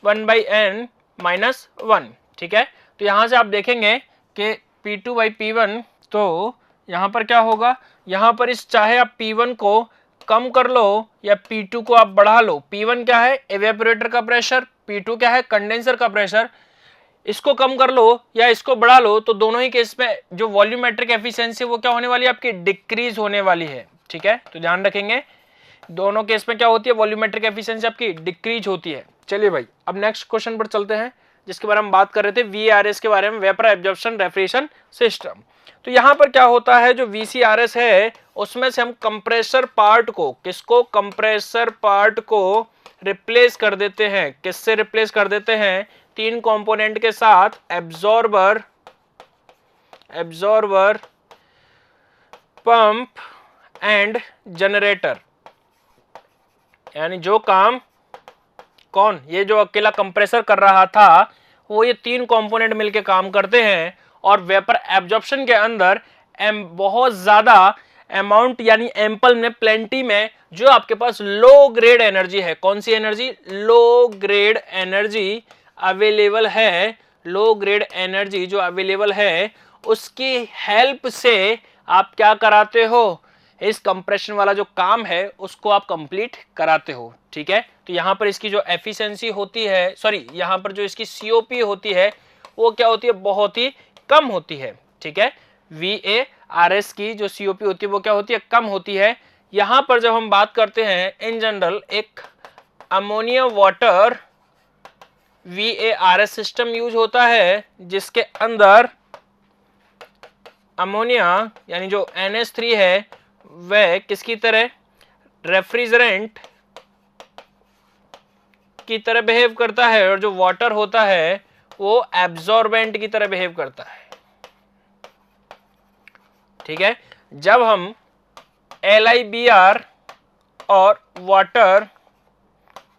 1 बाई n माइनस 1। ठीक है, तो यहां से आप देखेंगे कि P2 बाई P1, तो यहां पर क्या होगा, यहां पर इस चाहे आप P1 को कम कर लो या P2 को आप बढ़ा लो। P1 क्या है, एवेपोरेटर का प्रेशर, P2 क्या है, कंडेंसर का प्रेशर। इसको कम कर लो या इसको बढ़ा लो तो दोनों ही केस में जो वॉल्यूमेट्रिक एफिशिएंसी वो क्या होने वाली है, आपकी डिक्रीज होने वाली है। ठीक है, तो ध्यान रखेंगे दोनों केस में क्या होती है, वॉल्यूमेट्रिक एफिशिएंसी आपकी डिक्रीज होती है। चलिए भाई, अब नेक्स्ट क्वेश्चन पर चलते हैं जिसके बारे में बात कर रहे थे, VARS के बारे में, वेपर एब्जॉर्प्शन रेफ्रिजरेशन सिस्टम। तो यहां पर क्या होता है, जो VCRS है उसमें से हम कंप्रेसर पार्ट को, किसको, कंप्रेसर पार्ट को रिप्लेस कर देते हैं। किससे रिप्लेस कर देते हैं, तीन कंपोनेंट के साथ, एब्जॉर्बर, पंप एंड जनरेटर। यानी जो काम कौन, ये जो अकेला कंप्रेसर कर रहा था वो ये तीन कंपोनेंट मिलके काम करते हैं। और वेपर एब्जॉर्प्शन के अंदर बहुत ज्यादा अमाउंट यानी एम्पल में, प्लेंटी में जो आपके पास लो ग्रेड एनर्जी है, कौन सी energy, low grade energy available है, लो ग्रेड एनर्जी जो अवेलेबल है उसकी हेल्प से आप क्या कराते हो, इस कंप्रेशन वाला जो काम है उसको आप कंप्लीट कराते हो। ठीक है, तो यहां पर इसकी जो एफिशिएंसी होती है, सॉरी यहां पर जो इसकी सीओपी होती है वो क्या होती है, बहुत ही कम होती है। ठीक है, VARS की जो सीओपी होती है वो क्या होती है, कम होती है। यहां पर जब हम बात करते हैं इन जनरल एक ammonia water VARS system use होता है जिसके अंदर अमोनिया यानी जो NH3 है वह किसकी तरह, रेफ्रिजरेंट की तरह बिहेव करता है और जो वाटर होता है वो एब्जॉर्बेंट की तरह बिहेव करता है। ठीक है, जब हम LIBR और वाटर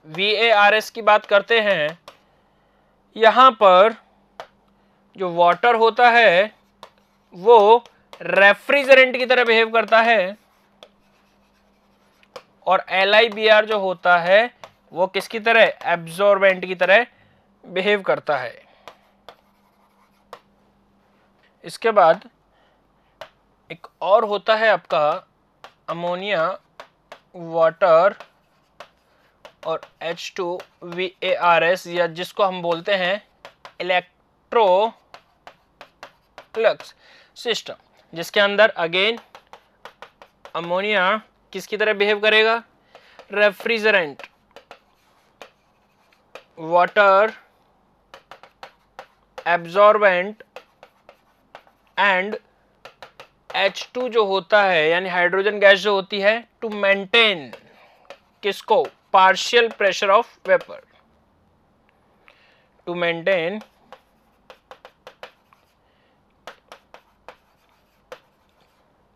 VARS की बात करते हैं, यहां पर जो वाटर होता है वो रेफ्रिजरेंट की तरह बिहेव करता है और LIBR जो होता है वो किसकी तरह, एब्जॉर्बेंट की तरह बिहेव करता है। इसके बाद एक और होता है आपका अमोनिया वाटर और H2VARS, या जिसको हम बोलते हैं इलेक्ट्रोफ्लक्स सिस्टम, जिसके अंदर अगेन अमोनिया किसकी तरह बिहेव करेगा, refrigerant, water absorbent and H2 जो होता है यानी हाइड्रोजन गैस जो होती है, टू मेंटेन किसको, partial pressure of vapour, to maintain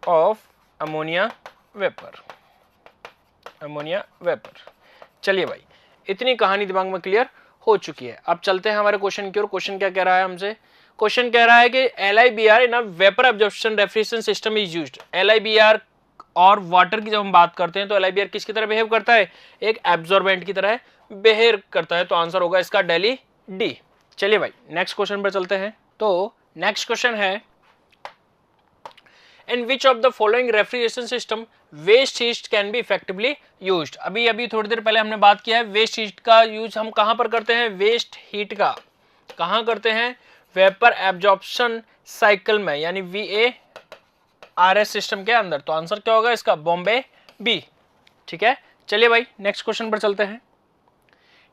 of ammonia vapour, ammonia vapour. चलिए भाई, इतनी कहानी दिमाग में क्लियर हो चुकी है। अब चलते हैं हमारे क्वेश्चन की ओर। क्वेश्चन क्या कह रहा है हमसे, क्वेश्चन कह रहा है कि LIBR in a vapour absorption refrigeration system is used. LIBR और वाटर की जब हम बात करते हैं तो LIBR किसकी तरह बिहेव करता है, एक एब्जॉर्बेंट की तरह बिहेव करता है। तो आंसर होगा इसका डेली डी। चलिए भाई, नेक्स्ट क्वेश्चन पर चलते हैं। तो नेक्स्ट क्वेश्चन है, in which of the following refrigeration system waste heat can be effectively used। अभी थोड़ी देर पहले हमने बात किया है वेस्ट हीट का यूज हम कहां पर करते हैं, वेस्ट हीट का कहां करते हैं, वेपर एब्जॉर्प्शन साइकिल में यानी VARS सिस्टम के अंदर। तो आंसर क्या होगा इसका, बॉम्बे बी। ठीक है, चलिए भाई नेक्स्ट क्वेश्चन पर चलते हैं।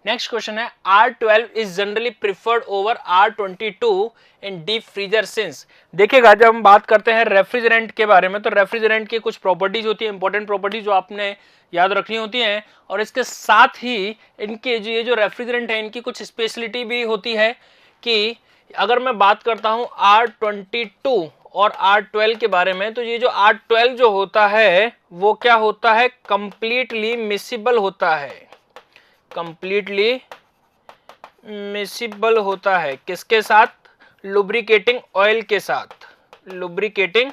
नेक्स्ट क्वेश्चन है, R12 is generally preferred over R22 in deep freezer since. देखिएगा जब हम बात करते हैं रेफ्रिजरेंट के बारे में तो रेफ्रिजरेंट की कुछ प्रॉपर्टीज होती है, इंपॉर्टेंट प्रॉपर्टीज जो आपने याद रखनी होती हैं। और इसके साथ ही इनके ये जो रेफ्रिजरेंट है इनकी कुछ स्पेशलिटी भी होती है कि अगर मैं बात करता हूं R22 और R12 के बारे में, तो ये जो R12 जो होता है वो क्या होता है, कंप्लीटली मिसिबल होता है, कंप्लीटली मिसिबल होता है। किसके साथ? लुब्रिकेटिंग ऑयल के साथ, लुब्रिकेटिंग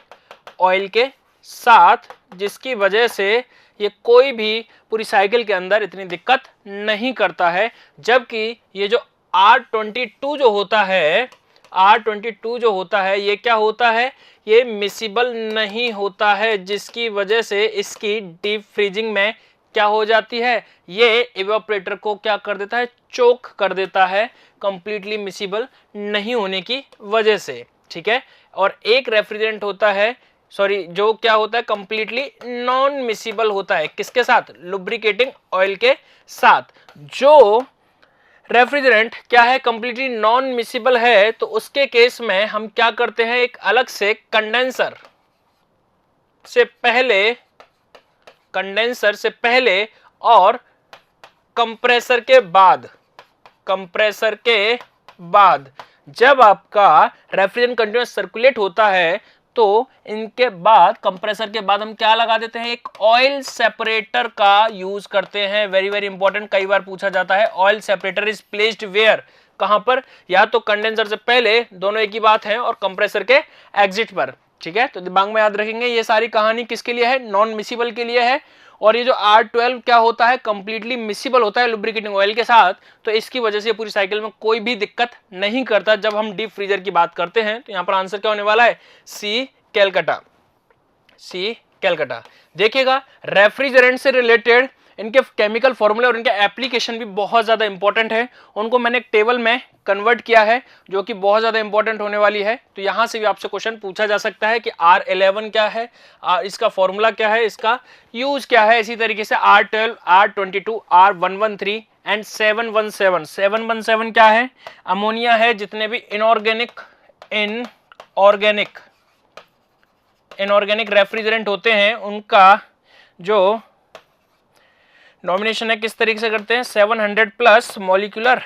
ऑयल के साथ, जिसकी वजह से ये कोई भी पूरी साइकिल के अंदर इतनी दिक्कत नहीं करता है। जबकि ये जो R22 जो होता है, R22 जो होता है ये क्या होता है, ये मिसिबल नहीं होता है, जिसकी वजह से इसकी डीप फ्रीजिंग में क्या हो जाती है, ये इवेपोरेटर को क्या कर देता है, चोक कर देता है, कंप्लीटली मिसिबल नहीं होने की वजह से। ठीक है। और एक रेफ्रिजरेंट होता है, सॉरी, जो क्या होता है, कंप्लीटली नॉन मिसिबल होता है। किसके साथ? लुब्रिकेटिंग ऑयल के साथ। जो रेफ्रिजरेंट क्या है, कंप्लीटली नॉन मिसिबल है, तो उसके केस में हम क्या करते हैं, एक अलग से कंडेंसर से पहले, कंडेंसर से पहले और कंप्रेसर के बाद, कंप्रेसर के बाद जब आपका रेफ्रिजरेंट कंटिन्यूअस सर्कुलेट होता है, तो इनके बाद, कंप्रेसर के बाद हम क्या लगा देते हैं, एक ऑयल सेपरेटर का यूज करते हैं। वेरी वेरी इंपॉर्टेंट, कई बार पूछा जाता है, oil separator is placed where, कहां पर? या तो कंडेंसर से पहले, दोनों एक ही बात है, और कंप्रेसर के एग्जिट पर। ठीक है, तो दिमाग में याद रखेंगे, ये सारी कहानी किसके लिए है, नॉन मिसिबल के लिए है। और ये जो R12 क्या होता है, कंप्लीटली मिसिबल होता है लुब्रिकेटिंग ऑयल के साथ, तो इसकी वजह से पूरी साइकिल में कोई भी दिक्कत नहीं करता। जब हम डीप फ्रीजर की बात करते हैं तो यहां पर आंसर क्या होने वाला है, सी कैलकाटा, सी कैलकाटा। देखिएगा, रेफ्रिजरेंट से रिलेटेड इनके केमिकल फॉर्मूले और इनके एप्लीकेशन भी बहुत ज्यादा इंपॉर्टेंट है। उनको मैंने एक टेबल में कन्वर्ट किया है, जो कि बहुत ज्यादा इंपॉर्टेंट होने वाली है। तो यहां से भी आपसे क्वेश्चन पूछा जा सकता है कि R11 क्या है, इसका फॉर्मूला क्या है, इसका यूज क्या है। इसी तरीके से R12, R22, R113 एंड 717। 717 क्या है, अमोनिया है। जितने भी इनऑर्गेनिक इनऑर्गेनिक रेफ्रिजरेंट होते हैं, उनका जो नॉमिनेशन है किस तरीके से करते हैं, 700 प्लस मॉलिक्यूलर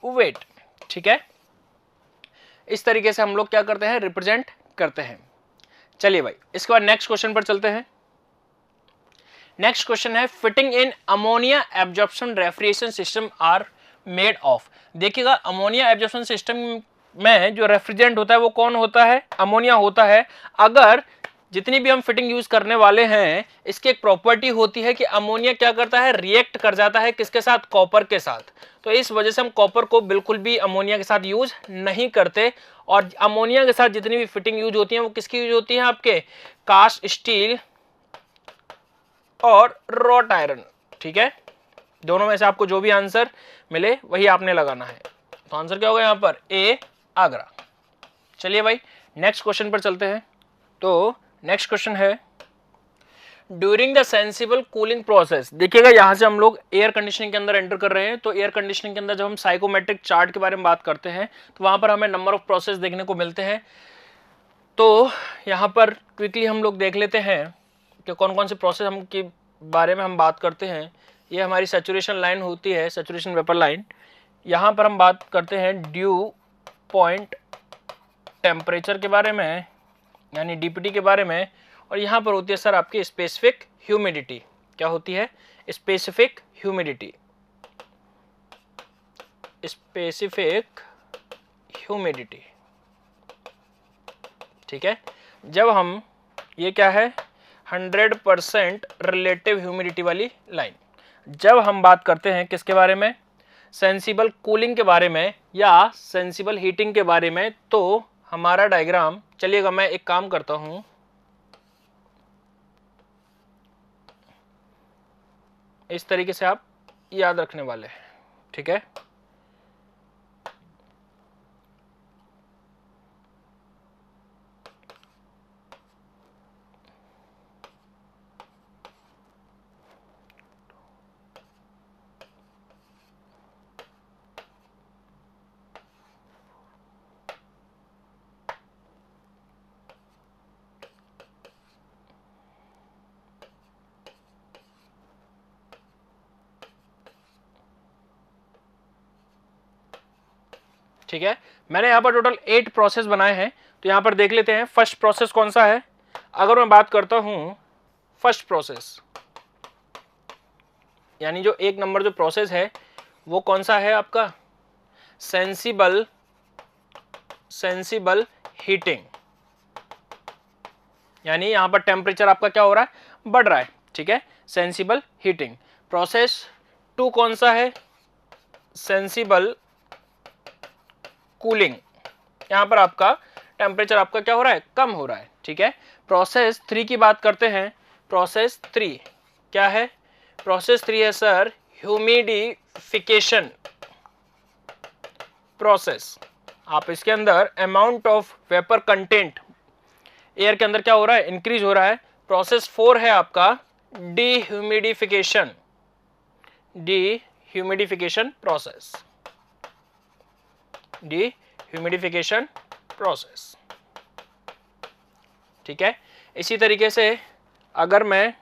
वेट। ठीक है, इस तरीके से हम लोग क्या करते हैं, रिप्रेजेंट करते हैं। चलिए भाई, इसके बाद नेक्स्ट क्वेश्चन पर चलते हैं। नेक्स्ट क्वेश्चन है, fitting in ammonia absorption refrigeration system are made of. देखिएगा, अमोनिया एब्जॉर्प्शन सिस्टम में जो रेफ्रिजरेंट होता है वो कौन होता है, अमोनिया होता है। अगर जितनी भी हम फिटिंग यूज करने वाले हैं, इसकी एक प्रॉपर्टी होती है कि अमोनिया क्या करता है, रिएक्ट कर जाता है किसके साथ, कॉपर के साथ। तो इस वजह से हम कॉपर को बिल्कुल भी अमोनिया के साथ यूज नहीं करते। और अमोनिया के साथ जितनी भी फिटिंग यूज होती है वो किसकी यूज होती है, आपके कास्ट स्टील और रॉट आयरन। ठीक है, दोनों में से आपको जो भी आंसर मिले वही आपने लगाना है। तो आंसर क्या होगा यहाँ पर, ए आगरा। चलिए भाई, नेक्स्ट क्वेश्चन पर चलते हैं। तो नेक्स्ट क्वेश्चन है, during the sensible cooling process. देखिएगा, यहां से हम लोग एयर कंडीशनिंग के अंदर एंटर कर रहे हैं। तो एयर कंडीशनिंग के अंदर जब हम साइकोमेट्रिक चार्ट के बारे में बात करते हैं, तो वहां पर हमें नंबर ऑफ प्रोसेस देखने को मिलते हैं। तो यहां पर क्विकली हम लोग देख लेते हैं कि कौन कौन से प्रोसेस हम के बारे में हम बात करते हैं। ये हमारी सैचुरेशन लाइन होती है, सैचुरेशन वेपर लाइन। यहाँ पर हम बात करते हैं ड्यू पॉइंट टेम्परेचर के बारे में, यानी डीपीटी के बारे में। और यहाँ पर होती है सर आपकी स्पेसिफिक ह्यूमिडिटी। क्या होती है, स्पेसिफिक ह्यूमिडिटी, स्पेसिफिक ह्यूमिडिटी। ठीक है, जब हम, ये क्या है, 100% रिलेटिव ह्यूमिडिटी वाली लाइन। जब हम बात करते हैं किसके बारे में, सेंसिबल कूलिंग के बारे में या सेंसिबल हीटिंग के बारे में, तो हमारा डायग्राम, चलिएगा मैं एक काम करता हूं, इस तरीके से आप याद रखने वाले हैं। ठीक है, ठीक है। मैंने यहाँ पर टोटल 8 प्रोसेस बनाए हैं, तो यहाँ पर देख लेते हैं फर्स्ट प्रोसेस कौन सा है। अगर मैं बात करता हूँ फर्स्ट प्रोसेस, यानी जो 1 नंबर जो प्रोसेस है वो कौन सा है आपका, सेंसिबल हीटिंग, यानी यहां पर टेम्परेचर आपका क्या हो रहा है, बढ़ रहा है। ठीक है, सेंसिबल हीटिंग। प्रोसेस 2 कौन सा है, सेंसिबल कूलिंग, यहां पर आपका टेम्परेचर आपका क्या हो रहा है, कम हो रहा है। ठीक है। प्रोसेस 3 की बात करते हैं। प्रोसेस 3 क्या है, प्रोसेस 3 है सर ह्यूमिडिफिकेशन प्रोसेस। आप इसके अंदर amount of vapour content air के अंदर क्या हो रहा है, इंक्रीज हो रहा है। प्रोसेस 4 है आपका डीह्यूमिडिफिकेशन प्रोसेस, डीह्यूमिडिफिकेशन प्रोसेस। ठीक है। इसी तरीके से अगर मैं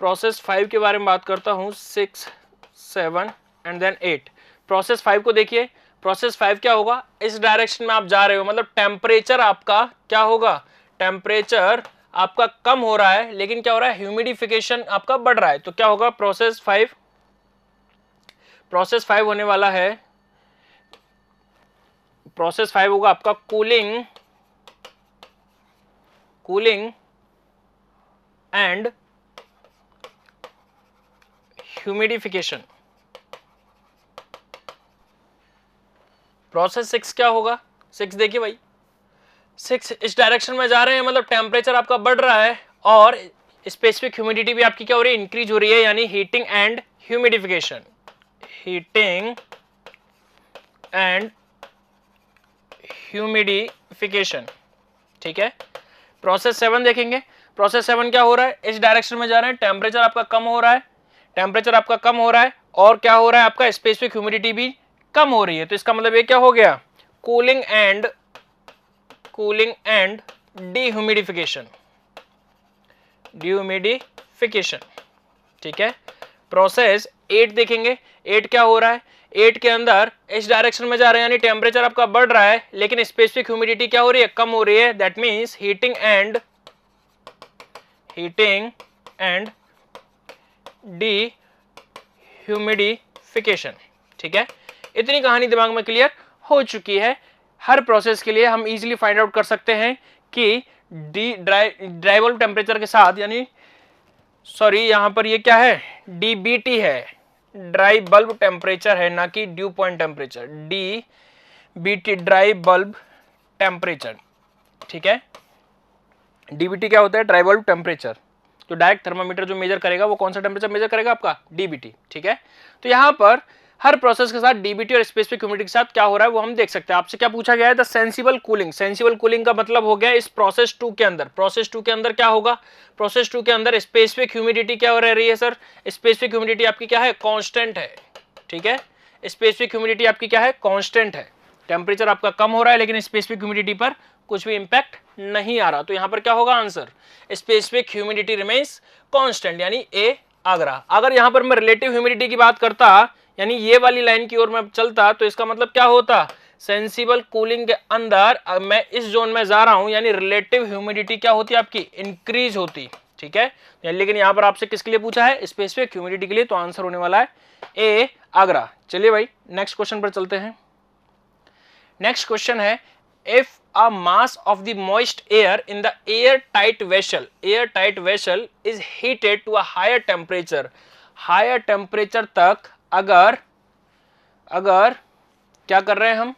प्रोसेस 5 के बारे में बात करता हूं, 6, 7 एंड देन 8। प्रोसेस 5 को देखिए, प्रोसेस 5 क्या होगा, इस डायरेक्शन में आप जा रहे हो, मतलब टेम्परेचर आपका क्या होगा, टेम्परेचर आपका कम हो रहा है, लेकिन क्या हो रहा है, ह्यूमिडिफिकेशन आपका बढ़ रहा है। तो क्या होगा, प्रोसेस 5 होने वाला है, प्रोसेस 5 होगा आपका कूलिंग एंड ह्यूमिडिफिकेशन। प्रोसेस 6 क्या होगा, 6 देखिए भाई, 6 इस डायरेक्शन में जा रहे हैं, मतलब टेम्परेचर आपका बढ़ रहा है और स्पेसिफिक ह्यूमिडिटी भी आपकी क्या हो रही है, इंक्रीज हो रही है, यानी heating and humidification, heating and humidification. ठीक है। प्रोसेस 7 देखेंगे, प्रोसेस 7 क्या हो रहा है, इस डायरेक्शन में जा रहे हैं, टेम्परेचर आपका कम हो रहा है, टेम्परेचर आपका कम हो रहा है और क्या हो रहा है, आपका स्पेसिफिक ह्यूमिडिटी भी कम हो रही है। तो इसका मतलब ये क्या हो गया, कूलिंग एंड डीह्यूमिडिफिकेशन। ठीक है। प्रोसेस 8 देखेंगे, 8 क्या हो रहा है, 8 के अंदर इस डायरेक्शन में जा रहे हैं, यानी टेम्परेचर आपका बढ़ रहा है, लेकिन स्पेसिफिक ह्यूमिडिटी क्या हो रही है, कम हो रही है। That means heating and dehumidification. ठीक है। इतनी कहानी दिमाग में क्लियर हो चुकी है। हर प्रोसेस के लिए हम इजीली फाइंड आउट कर सकते हैं कि ड्राई बल्ब टेम्परेचर के साथ, यानी सॉरी यहां पर ये क्या है, डीबीटी है, ड्राई बल्ब टेम्परेचर है, ना कि due point temperature, DBT dry bulb temperature. ठीक है। डीबीटी क्या होता है, ड्राई बल्ब टेम्परेचर। तो डायरेक्ट थर्मामीटर जो मेजर करेगा वो कौन सा टेम्परेचर मेजर करेगा, आपका डीबीटी। ठीक है। तो यहां पर हर प्रोसेस के साथ डीबीटी और स्पेसिफिक ह्यूमिडिटी के साथ क्या हो रहा है वो हम देख सकते हैं। आपसे क्या पूछा गया है, the sensible cooling. Sensible cooling का मतलब हो गया इस प्रोसेस 2 के अंदर, प्रोसेस 2 के अंदर क्या होगा, प्रोसेस 2 के अंदर स्पेसिफिक ह्यूमिडिटी क्या हो रही है सर, स्पेसिफिक ह्यूमिडिटी आपकी क्या है, कांस्टेंट है। ठीक है। स्पेसिफिक ह्यूमिडिटी आपकी क्या है, कांस्टेंट है। टेम्परेचर आपका कम हो रहा है, लेकिन स्पेसिफिक ह्यूमिडिटी पर कुछ भी इंपैक्ट नहीं आ रहा। तो यहां पर क्या होगा answer, specific humidity remains constant, यानी ए आगरा। अगर यहां पर मैं रिलेटिव ह्यूमिडिटी की बात करता, यानी ये वाली लाइन की ओर मैं चलता, तो इसका मतलब क्या होता, सेंसिबल कूलिंग के अंदर मैं इस जोन में जा रहा हूं, यानी रिलेटिव ह्यूमिडिटी क्या होती है आपकी, इंक्रीज होती। ठीक है। लेकिन यहां पर आपसे किसके लिए पूछा है, स्पेसिफिक ह्यूमिडिटी के लिए, तो आंसर होने वाला है ए आगरा। चलिए भाई नेक्स्ट क्वेश्चन पर चलते हैं। नेक्स्ट क्वेश्चन है, if a mass of the moist air in the airtight vessel is heated to a higher temperature तक अगर क्या कर रहे हैं हम,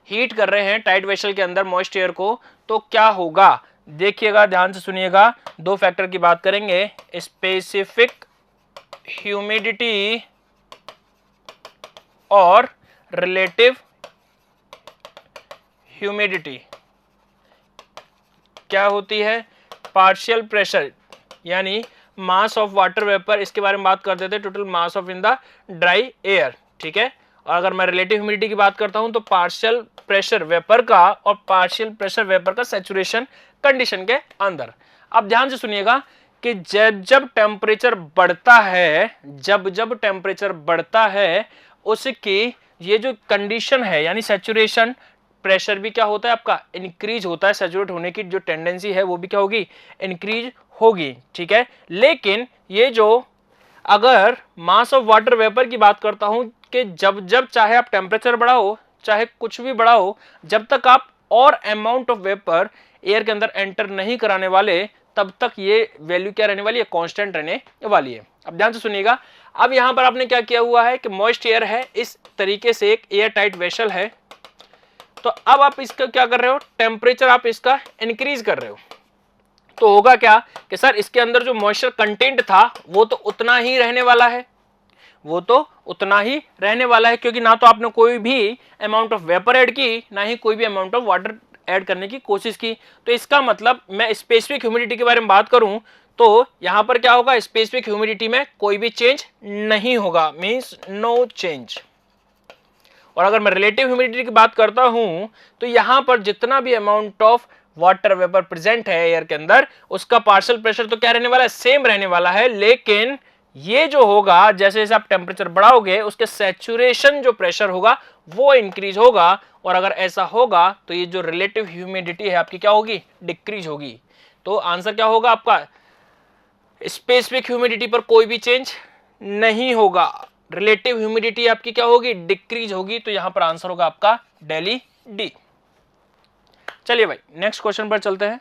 हीट कर रहे हैं टाइट वेसल के अंदर मॉइस्ट एयर को, तो क्या होगा, देखिएगा ध्यान से सुनिएगा। 2 फैक्टर की बात करेंगे, स्पेसिफिक ह्यूमिडिटी और रिलेटिव ह्यूमिडिटी। क्या होती है, पार्शियल प्रेशर, यानी मास ऑफ वाटर वेपर, इसके बारे में बात करते थे, total mass of in the dry air. ठीक है। और अगर मैं रिलेटिव ह्यूमिडिटी की बात करता हूं, तो पार्शियल प्रेशर वेपर का और पार्शियल प्रेशर वेपर का सैचुरेशन कंडीशन के अंदर। अब ध्यान से सुनिएगा कि जब टेम्परेचर बढ़ता है, जब टेम्परेचर बढ़ता है, उसकी ये जो कंडीशन है यानी सैचुरेशन प्रेशर भी क्या होता है आपका इंक्रीज होता है, सैचुरेट होने की जो टेंडेंसी है वो भी क्या होगी इंक्रीज होगी, ठीक है। लेकिन ये जो अगर मास ऑफ वाटर वेपर की बात करता हूं कि जब जब चाहे आप टेम्परेचर बढ़ाओ चाहे कुछ भी बढ़ाओ, जब तक आप और अमाउंट ऑफ वेपर एयर के अंदर एंटर नहीं कराने वाले तब तक ये वैल्यू क्या रहने वाली है, कांस्टेंट रहने वाली है। अब ध्यान से सुनिएगा, अब यहां पर आपने क्या किया हुआ है कि मॉइस्ट एयर है, इस तरीके से एक एयर टाइट वेसल है, तो अब आप इसका क्या कर रहे हो, टेम्परेचर आप इसका इंक्रीज कर रहे हो, तो होगा क्या कि सर इसके अंदर जो मॉइस्चर कंटेंट था वो तो उतना ही रहने वाला है, वो तो उतना ही रहने वाला है, क्योंकि ना तो आपने कोई भी अमाउंट ऑफ वेपर ऐड की, ना ही कोई भी अमाउंट ऑफ वाटर ऐड करने की कोशिश की। तो इसका मतलब मैं स्पेसिफिक ह्यूमिडिटी के बारे में बात करूं तो यहां पर क्या होगा, स्पेसिफिक ह्यूमिडिटी में कोई भी चेंज नहीं होगा, मींस नो चेंज। और अगर मैं रिलेटिव ह्यूमिडिटी की बात करता हूं तो यहां पर जितना भी amount of water vapour present है एयर के अंदर उसका पार्शियल प्रेशर तो क्या रहने वाला है, सेम रहने वाला है, लेकिन ये जो होगा जैसे जैसे आप टेम्परेचर बढ़ाओगे उसके सैचुरेशन जो प्रेशर होगा वो इंक्रीज होगा, और अगर ऐसा होगा तो ये जो रिलेटिव ह्यूमिडिटी है आपकी क्या होगी, डिक्रीज होगी। तो आंसर क्या होगा आपका, स्पेसिफिक ह्यूमिडिटी पर कोई भी चेंज नहीं होगा, रिलेटिव ह्यूमिडिटी आपकी क्या होगी, डिक्रीज होगी। तो यहां पर आंसर होगा आपका डेली डी। चलिए भाई नेक्स्ट क्वेश्चन पर चलते हैं।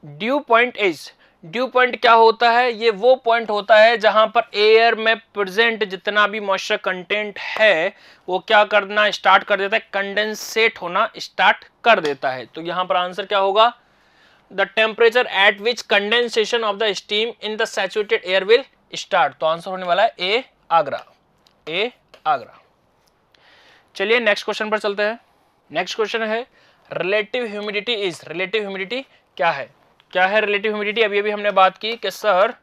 Due point is, due point क्या होता है, ये वो पॉइंट होता है जहां पर एयर में प्रेजेंट जितना भी मॉइस्चर कंटेंट है वो क्या करना स्टार्ट कर देता है, कंडेंसेट होना स्टार्ट कर देता है। तो यहां पर आंसर क्या होगा, the temperature at which condensation of the steam in the saturated air will start. तो आंसर होने वाला है ए आगरा, ए आगरा। चलिए नेक्स्ट क्वेश्चन पर चलते हैं। नेक्स्ट क्वेश्चन है relative humidity is, relative humidity क्या है, क्या है रिलेटिव ह्यूमिडिटी। अभी अभी हमने बात की कि सर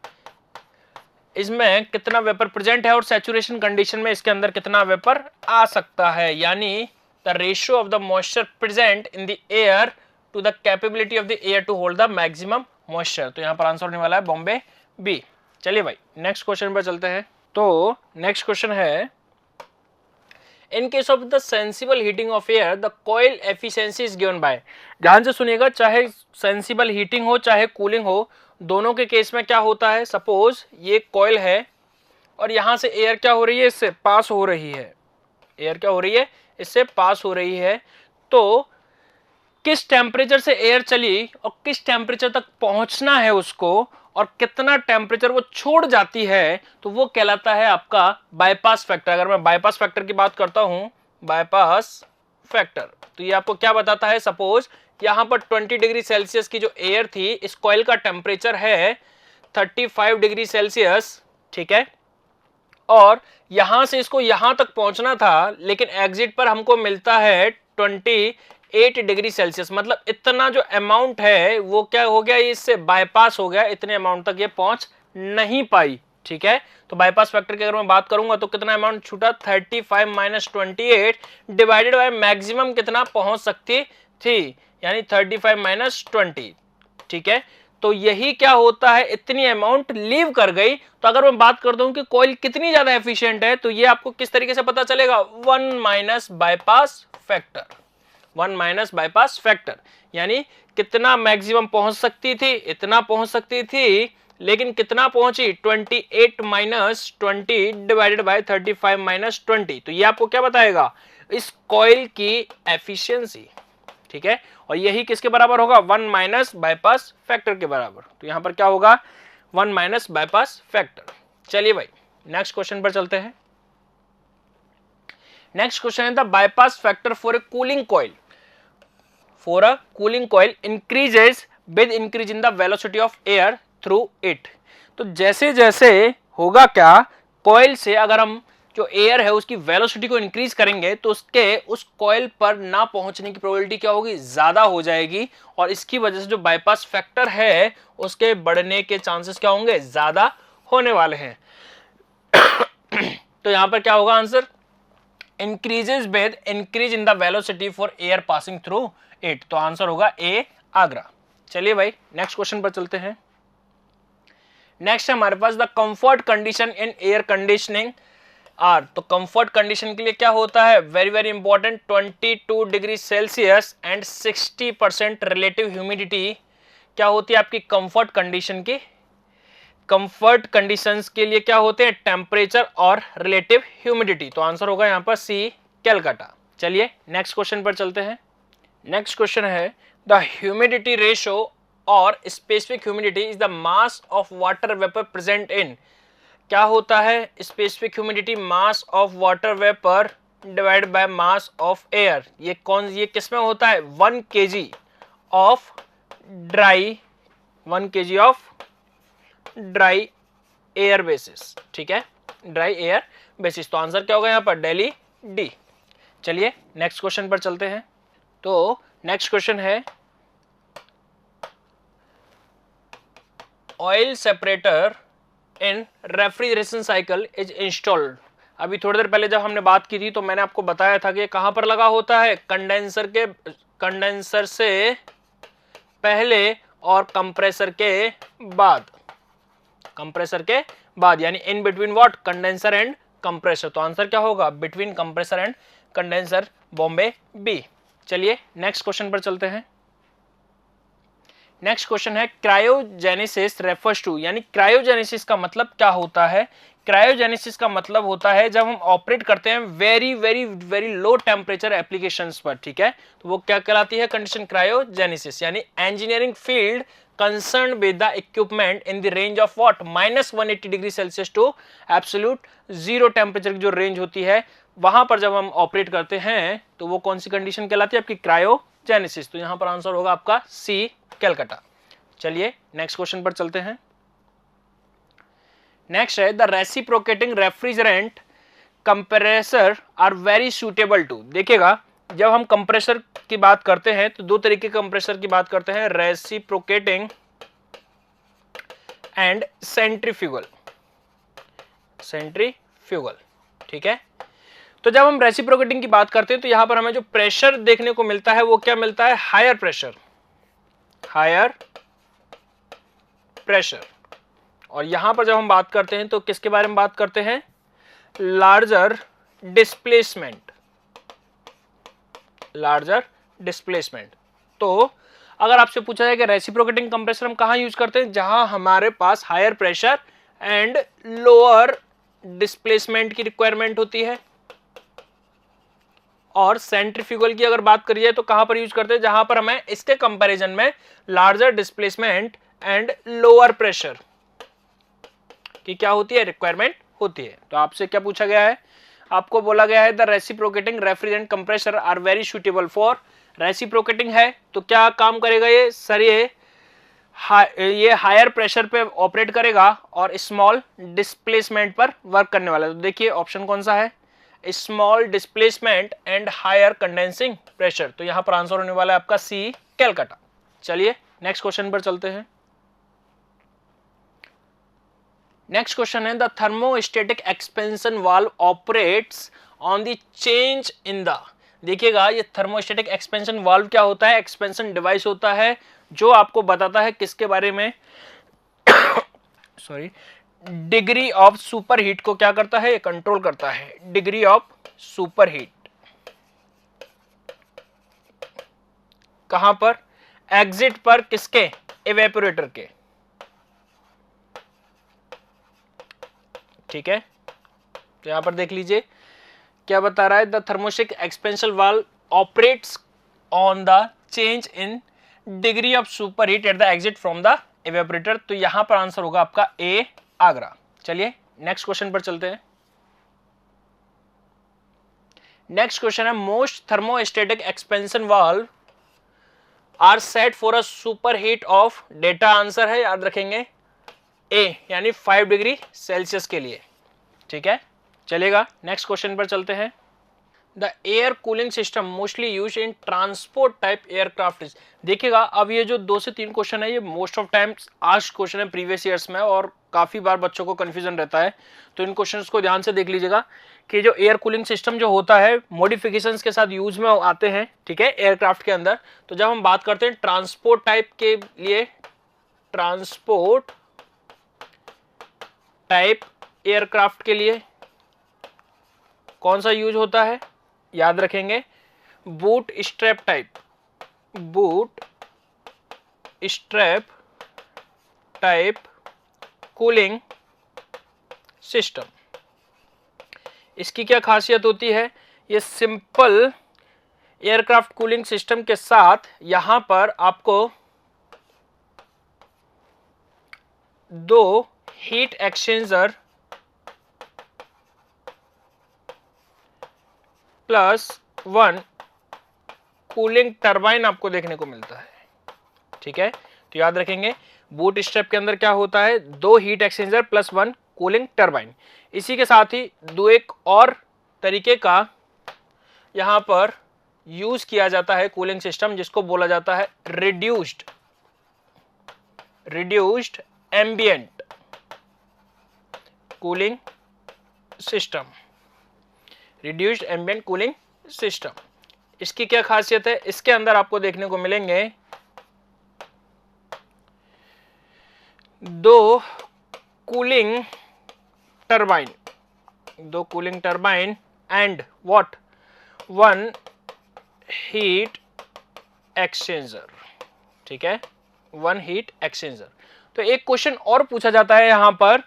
इसमें कितना वेपर प्रेजेंट है और सैचुरेशन कंडीशन में इसके अंदर कितना वेपर आ सकता है, यानी the ratio of the moisture present in the air to the capability of the air to hold the maximum moisture. तो यहां पर आंसर होने वाला है बॉम्बे बी। चलिए भाई नेक्स्ट क्वेश्चन पर चलते हैं। तो नेक्स्ट क्वेश्चन है in case of the sensible heating of air the coil efficiency is given by. ध्यान से सुनिएगा, चाहे सेंसिबल हीटिंग हो चाहे कूलिंग हो, दोनों के केस में क्या होता है, सपोज ये कॉइल है और यहां से एयर क्या हो रही है, इससे पास हो रही है, एयर क्या हो रही है, इससे पास हो रही है, तो किस टेम्परेचर से एयर चली और किस टेम्परेचर तक पहुंचना है उसको और कितना टेम्परेचर वो छोड़ जाती है, तो वो कहलाता है आपका बाईपास फैक्टर। अगर मैं बाईपास फैक्टर की बात करता हूं, बाईपास फैक्टर, तो ये आपको क्या बताता है, सपोज यहां पर 20 डिग्री सेल्सियस की जो एयर थी, इस कॉइल का टेम्परेचर है 35 डिग्री सेल्सियस, ठीक है, और यहां से इसको यहां तक पहुंचना था, लेकिन एग्जिट पर हमको मिलता है 28 डिग्री सेल्सियस, मतलब इतना जो अमाउंट है वो क्या हो गया, इससे बाईपास हो गया, इतने अमाउंट तक ये पहुंच नहीं पाई, ठीक है। तो बाईपास फैक्टर की अगर मैं बात करूंगा तो कितना अमाउंट छूटा, 35 माइनस 28 डिवाइडेड बाय मैक्सिमम कितना पहुंच सकती थी, यानी 35 माइनस 20, ठीक है। तो यही क्या होता है, इतनी अमाउंट लीव कर गई। तो अगर मैं बात करता हूं कि कॉइल कितनी ज्यादा एफिशिएंट है, तो ये आपको किस तरीके से पता चलेगा, 1 minus bypass factor, 1 minus bypass factor, यानी कितना मैक्सिमम पहुंच सकती थी, इतना पहुंच सकती थी, लेकिन कितना पहुंची, 28 माइनस 20 डिवाइडेड बाय 35 माइनस 20। तो ये आपको क्या बताएगा, इस कॉइल की एफिशिएंसी, ठीक है। और यही किसके बराबर होगा, 1 माइनस बाईपास फैक्टर के बराबर। तो यहां पर क्या होगा, 1 माइनस बाईपास फैक्टर। चलिए भाई नेक्स्ट क्वेश्चन पर चलते हैं। नेक्स्ट क्वेश्चन है the bypass factor for a cooling coil, for a cooling coil increases with increase in the velocity of air through it। तो जैसे जैसे होगा क्या, कॉइल से अगर हम जो एयर है उसकी वेलोसिटी को इंक्रीज करेंगे तो उसके उस कॉइल पर ना पहुंचने की प्रोबेबिलिटी क्या होगी, ज्यादा हो जाएगी, और इसकी वजह से जो बाईपास फैक्टर है उसके बढ़ने के चांसेस क्या होंगे, ज्यादा होने वाले हैं। तो यहां पर क्या होगा answer, increases with increase in the velocity for air passing through it। तो आंसर होगा ए आगरा। चलिए भाई नेक्स्ट क्वेश्चन पर चलते हैं। नेक्स्ट है हमारे पास the comfort condition in air conditioning are. तो कंफर्ट कंडीशन के लिए क्या होता है, very very important, 22 degree Celsius and 60% relative humidity क्या होती है आपकी कंफर्ट कंडीशन की। कंफर्ट कंडीशंस के लिए क्या होते हैं, टेम्परेचर और रिलेटिव ह्यूमिडिटी। तो आंसर होगा यहाँ पर सी, कैलकाटा। चलिए नेक्स्ट क्वेश्चन पर चलते हैं। नेक्स्ट क्वेश्चन है द ह्यूमिडिटी रेशो और specific humidity is the mass of water vapour present in. क्या होता है specific humidity, mass of water vapour divide by mass of air. ये किस में होता है, 1 kg of dry, 1 kg of dry air bases, ठीक है, ड्राई एयर बेसिस। तो आंसर क्या होगा यहाँ पर, दिल्ली, डी। चलिए नेक्स्ट क्वेश्चन पर चलते हैं। तो नेक्स्ट क्वेश्चन है oil separator in refrigeration cycle is installed. अभी थोड़ी देर पहले जब हमने बात की थी तो मैंने आपको बताया था कि कहां पर लगा होता है, कंडेंसर से पहले और कंप्रेसर के बाद, यानी in between what, condenser and compressor. तो आंसर क्या होगा, between compressor and condenser, Bombay, B. चलिए नेक्स्ट क्वेश्चन पर चलते हैं। नेक्स्ट क्वेश्चन है क्रायोजेनेसिस रेफर्स टू, यानी क्रायोजेनेसिस का मतलब क्या होता है। क्रायोजेनेसिस का मतलब होता है जब हम ऑपरेट करते हैं very very very low temperature applications पर, ठीक है, तो वो क्या कहलाती है कंडीशन, क्रायोजेनेसिस। यानी engineering field concern with the equipment in the range of what, -180 degree Celsius to absolute zero temperature की जो रेंज होती है वहां पर जब हम ऑपरेट करते हैं तो वो कौन सी कंडीशन कहलाती है आपकी, क्रायोजेनेसिस। तो यहां पर आंसर होगा आपका सी, कैलकाटा। चलिए नेक्स्ट क्वेश्चन पर चलते हैं। नेक्स्ट है the reciprocating refrigerant compressor are very suitable to. देखिएगा जब हम कंप्रेसर की बात करते हैं तो दो तरीके के कंप्रेसर की बात करते हैं, रेसिप्रोकेटिंग एंड सेंट्रीफ्यूगल, ठीक है। तो जब हम रेसिप्रोकेटिंग की बात करते हैं तो यहां पर हमें जो प्रेशर देखने को मिलता है वो क्या मिलता है, हायर प्रेशर। और यहां पर जब हम बात करते हैं तो किसके बारे में बात करते हैं, लार्जर डिस्प्लेसमेंट। तो अगर आपसे पूछा जाए कि रेसिप्रोकेटिंग कंप्रेसर हम कहां यूज करते हैं, जहां हमारे पास higher pressure and lower displacement की रिक्वायरमेंट होती है। और सेंट्रीफ्यूगल की अगर बात करी जाए तो कहां पर यूज करते हैं, जहां पर हमें इसके कंपैरिजन में larger displacement and lower pressure की क्या होती है, रिक्वायरमेंट होती है। तो आपसे क्या पूछा गया है, आपको बोला गया है the reciprocating refrigerant compressor are very suitable for. Reciprocating है तो क्या काम करेगा ये सर, ये हायर प्रेशर पे ऑपरेट करेगा और स्मॉल डिस्प्लेसमेंट पर वर्क करने वाला है। तो देखिए ऑप्शन कौन सा है, small displacement and higher condensing pressure. तो यहां पर आंसर होने वाला है आपका सी, कैलकाटा। चलिए नेक्स्ट क्वेश्चन पर चलते हैं। नेक्स्ट क्वेश्चन है the thermostatic expansion valve operates on the change in the. देखिएगा ये थर्मोस्टेटिक एक्सपेंशन वाल्व क्या होता है, एक्सपेंशन डिवाइस होता है जो आपको बताता है किसके बारे में sorry, degree of super heat को क्या करता है, कंट्रोल करता है, डिग्री ऑफ सुपर हीट। कहां पर, एग्जिट पर किसके, इवेपोरेटर के, ठीक है। तो यहां पर देख लीजिए क्या बता रहा है, the thermostatic expansion valve operates on the change in degree of super heat at the exit from the evaporator. तो यहां पर आंसर होगा आपका ए, आगरा। चलिए नेक्स्ट क्वेश्चन पर चलते हैं। नेक्स्ट क्वेश्चन है most thermostatic expansion valve are set for a super heat of, data answer है याद रखेंगे ए, यानी 5 डिग्री सेल्सियस के लिए, ठीक है, चलेगा। नेक्स्ट क्वेश्चन पर चलते हैं। The air cooling system mostly use in transport type aircraft. देखिएगा अब ये जो 2 से 3 क्वेश्चन है ये most of times asked question है प्रीवियस ईयर्स में और काफी बार बच्चों को कंफ्यूजन रहता है। तो इन क्वेश्चंस को ध्यान से देख लीजिएगा कि जो एयर कूलिंग सिस्टम जो होता है मॉडिफिकेशंस के साथ यूज में आते हैं, ठीक है, एयरक्राफ्ट के अंदर। तो जब हम बात करते हैं ट्रांसपोर्ट टाइप के लिए, ट्रांसपोर्ट टाइप एयरक्राफ्ट के लिए कौन सा यूज होता है, याद रखेंगे, boot strap type, boot strap type cooling system. इसकी क्या खासियत होती है, ये सिंपल एयरक्राफ्ट कूलिंग सिस्टम के साथ यहां पर आपको दो heat exchanger plus 1 cooling turbine आपको देखने को मिलता है। ठीक है, तो याद रखेंगे बूट स्ट्रैप के अंदर क्या होता है, 2 heat exchanger plus 1 cooling turbine. इसी के साथ ही दो एक और तरीके का यहां पर यूज किया जाता है कूलिंग सिस्टम, जिसको बोला जाता है reduced ambient cooling system, reduced ambient cooling system. इसकी क्या खासियत है, इसके अंदर आपको देखने को मिलेंगे 2 cooling turbine, 2 cooling turbine and what 1 heat exchanger. ठीक है, 1 हीट एक्सचेंजर। तो एक क्वेश्चन और पूछा जाता है यहां पर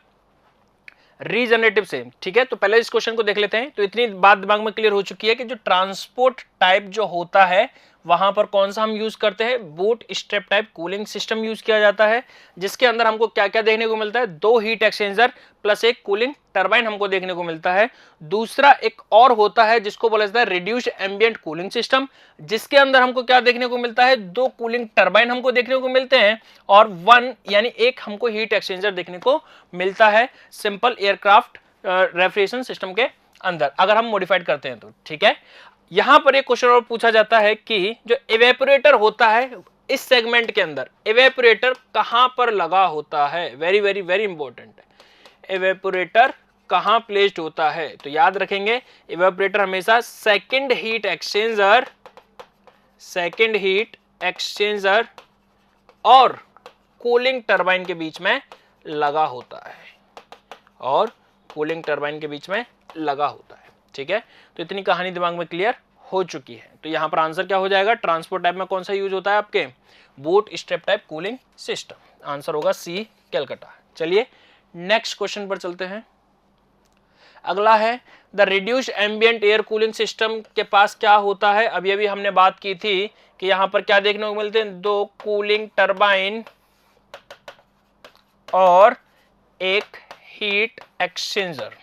रीजनरेटिव से। ठीक है, तो पहले इस क्वेश्चन को देख लेते हैं। तो इतनी बात दिमाग में क्लियर हो चुकी है कि जो ट्रांसपोर्ट टाइप जो होता है वहां पर कौन सा हम यूज करते हैं, boot strap type cooling system use किया जाता है, जिसके अंदर हमको क्या क्या देखने को मिलता है, 2 heat exchanger plus 1 cooling turbine हमको देखने को मिलता है। दूसरा एक और होता है जिसको बोला जाता है रिड्यूस्ड एम्बिएंट कूलिंग सिस्टम, जिसके अंदर हमको क्या देखने को मिलता है, 2 कूलिंग टरबाइन हमको देखने को मिलते हैं और 1 यानी 1 हमको हीट एक्सचेंजर देखने को मिलता है सिंपल एयरक्राफ्ट रेफ्रिजरेशन सिस्टम के अंदर, अगर हम मॉडिफाइड करते हैं तो। ठीक है, यहां पर एक क्वेश्चन और पूछा जाता है कि जो इवेपोरेटर होता है इस सेगमेंट के अंदर, इवेपोरेटर कहां पर लगा होता है, वेरी वेरी वेरी इंपॉर्टेंट है, इवेपोरेटर कहां प्लेस्ड होता है। तो याद रखेंगे इवेपोरेटर हमेशा सेकंड हीट एक्सचेंजर और कूलिंग टरबाइन के बीच में लगा होता है, और कूलिंग टरबाइन के बीच में लगा होता है। ठीक है, तो इतनी कहानी दिमाग में क्लियर हो चुकी है। तो यहां पर आंसर क्या हो जाएगा, ट्रांसपोर्ट टाइप में कौन सा यूज होता है आपके, boot strap type cooling system. Answer होगा सी कलकत्ता। चलिए नेक्स्ट क्वेश्चन पर चलते हैं। अगला है the reduced ambient air cooling system के पास क्या होता है, अभी अभी हमने बात की थी कि यहां पर क्या देखने को मिलते हैं, 2 कूलिंग टरबाइन और 1 हीट एक्सचेंजर,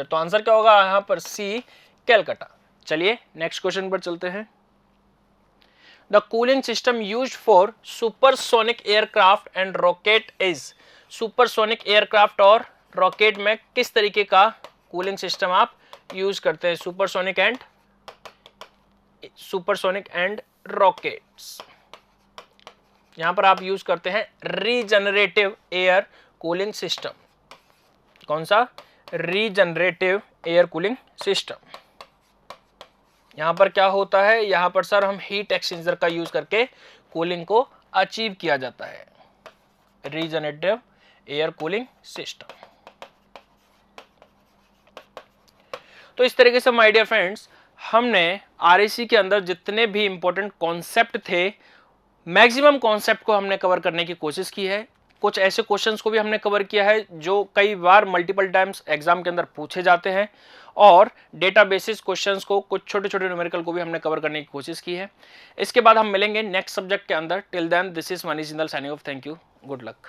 तो आंसर क्या होगा यहां पर, सी कलकत्ता। चलिए नेक्स्ट क्वेश्चन पर चलते हैं। The cooling system used for supersonic aircraft and rocket is, supersonic aircraft और रॉकेट में किस तरीके का कूलिंग सिस्टम आप यूज करते हैं, सुपरसोनिक एंड रॉकेट्स। यहां पर आप यूज करते हैं रीजनरेटिव एयर कूलिंग सिस्टम। कौन सा, रीजनरेटिव एयर कूलिंग सिस्टम। यहां पर क्या होता है, यहां पर सर हम हीट एक्सचेंजर का यूज करके कूलिंग को अचीव किया जाता है, रीजनरेटिव एयर कूलिंग सिस्टम। तो इस तरीके से माय डियर फ्रेंड्स हमने आरएसी के अंदर जितने भी इंपॉर्टेंट कॉन्सेप्ट थे, मैक्सिमम कॉन्सेप्ट को हमने कवर करने की कोशिश की है। कुछ ऐसे क्वेश्चंस को भी हमने कवर किया है जो कई बार मल्टीपल टाइम्स एग्जाम के अंदर पूछे जाते हैं, और डेटा बेसिस क्वेश्चंस को, कुछ छोटे छोटे न्यूमेरिकल को भी हमने कवर करने की कोशिश की है। इसके बाद हम मिलेंगे नेक्स्ट सब्जेक्ट के अंदर। Till then this is Manish Jindal signing off. Thank you, good luck.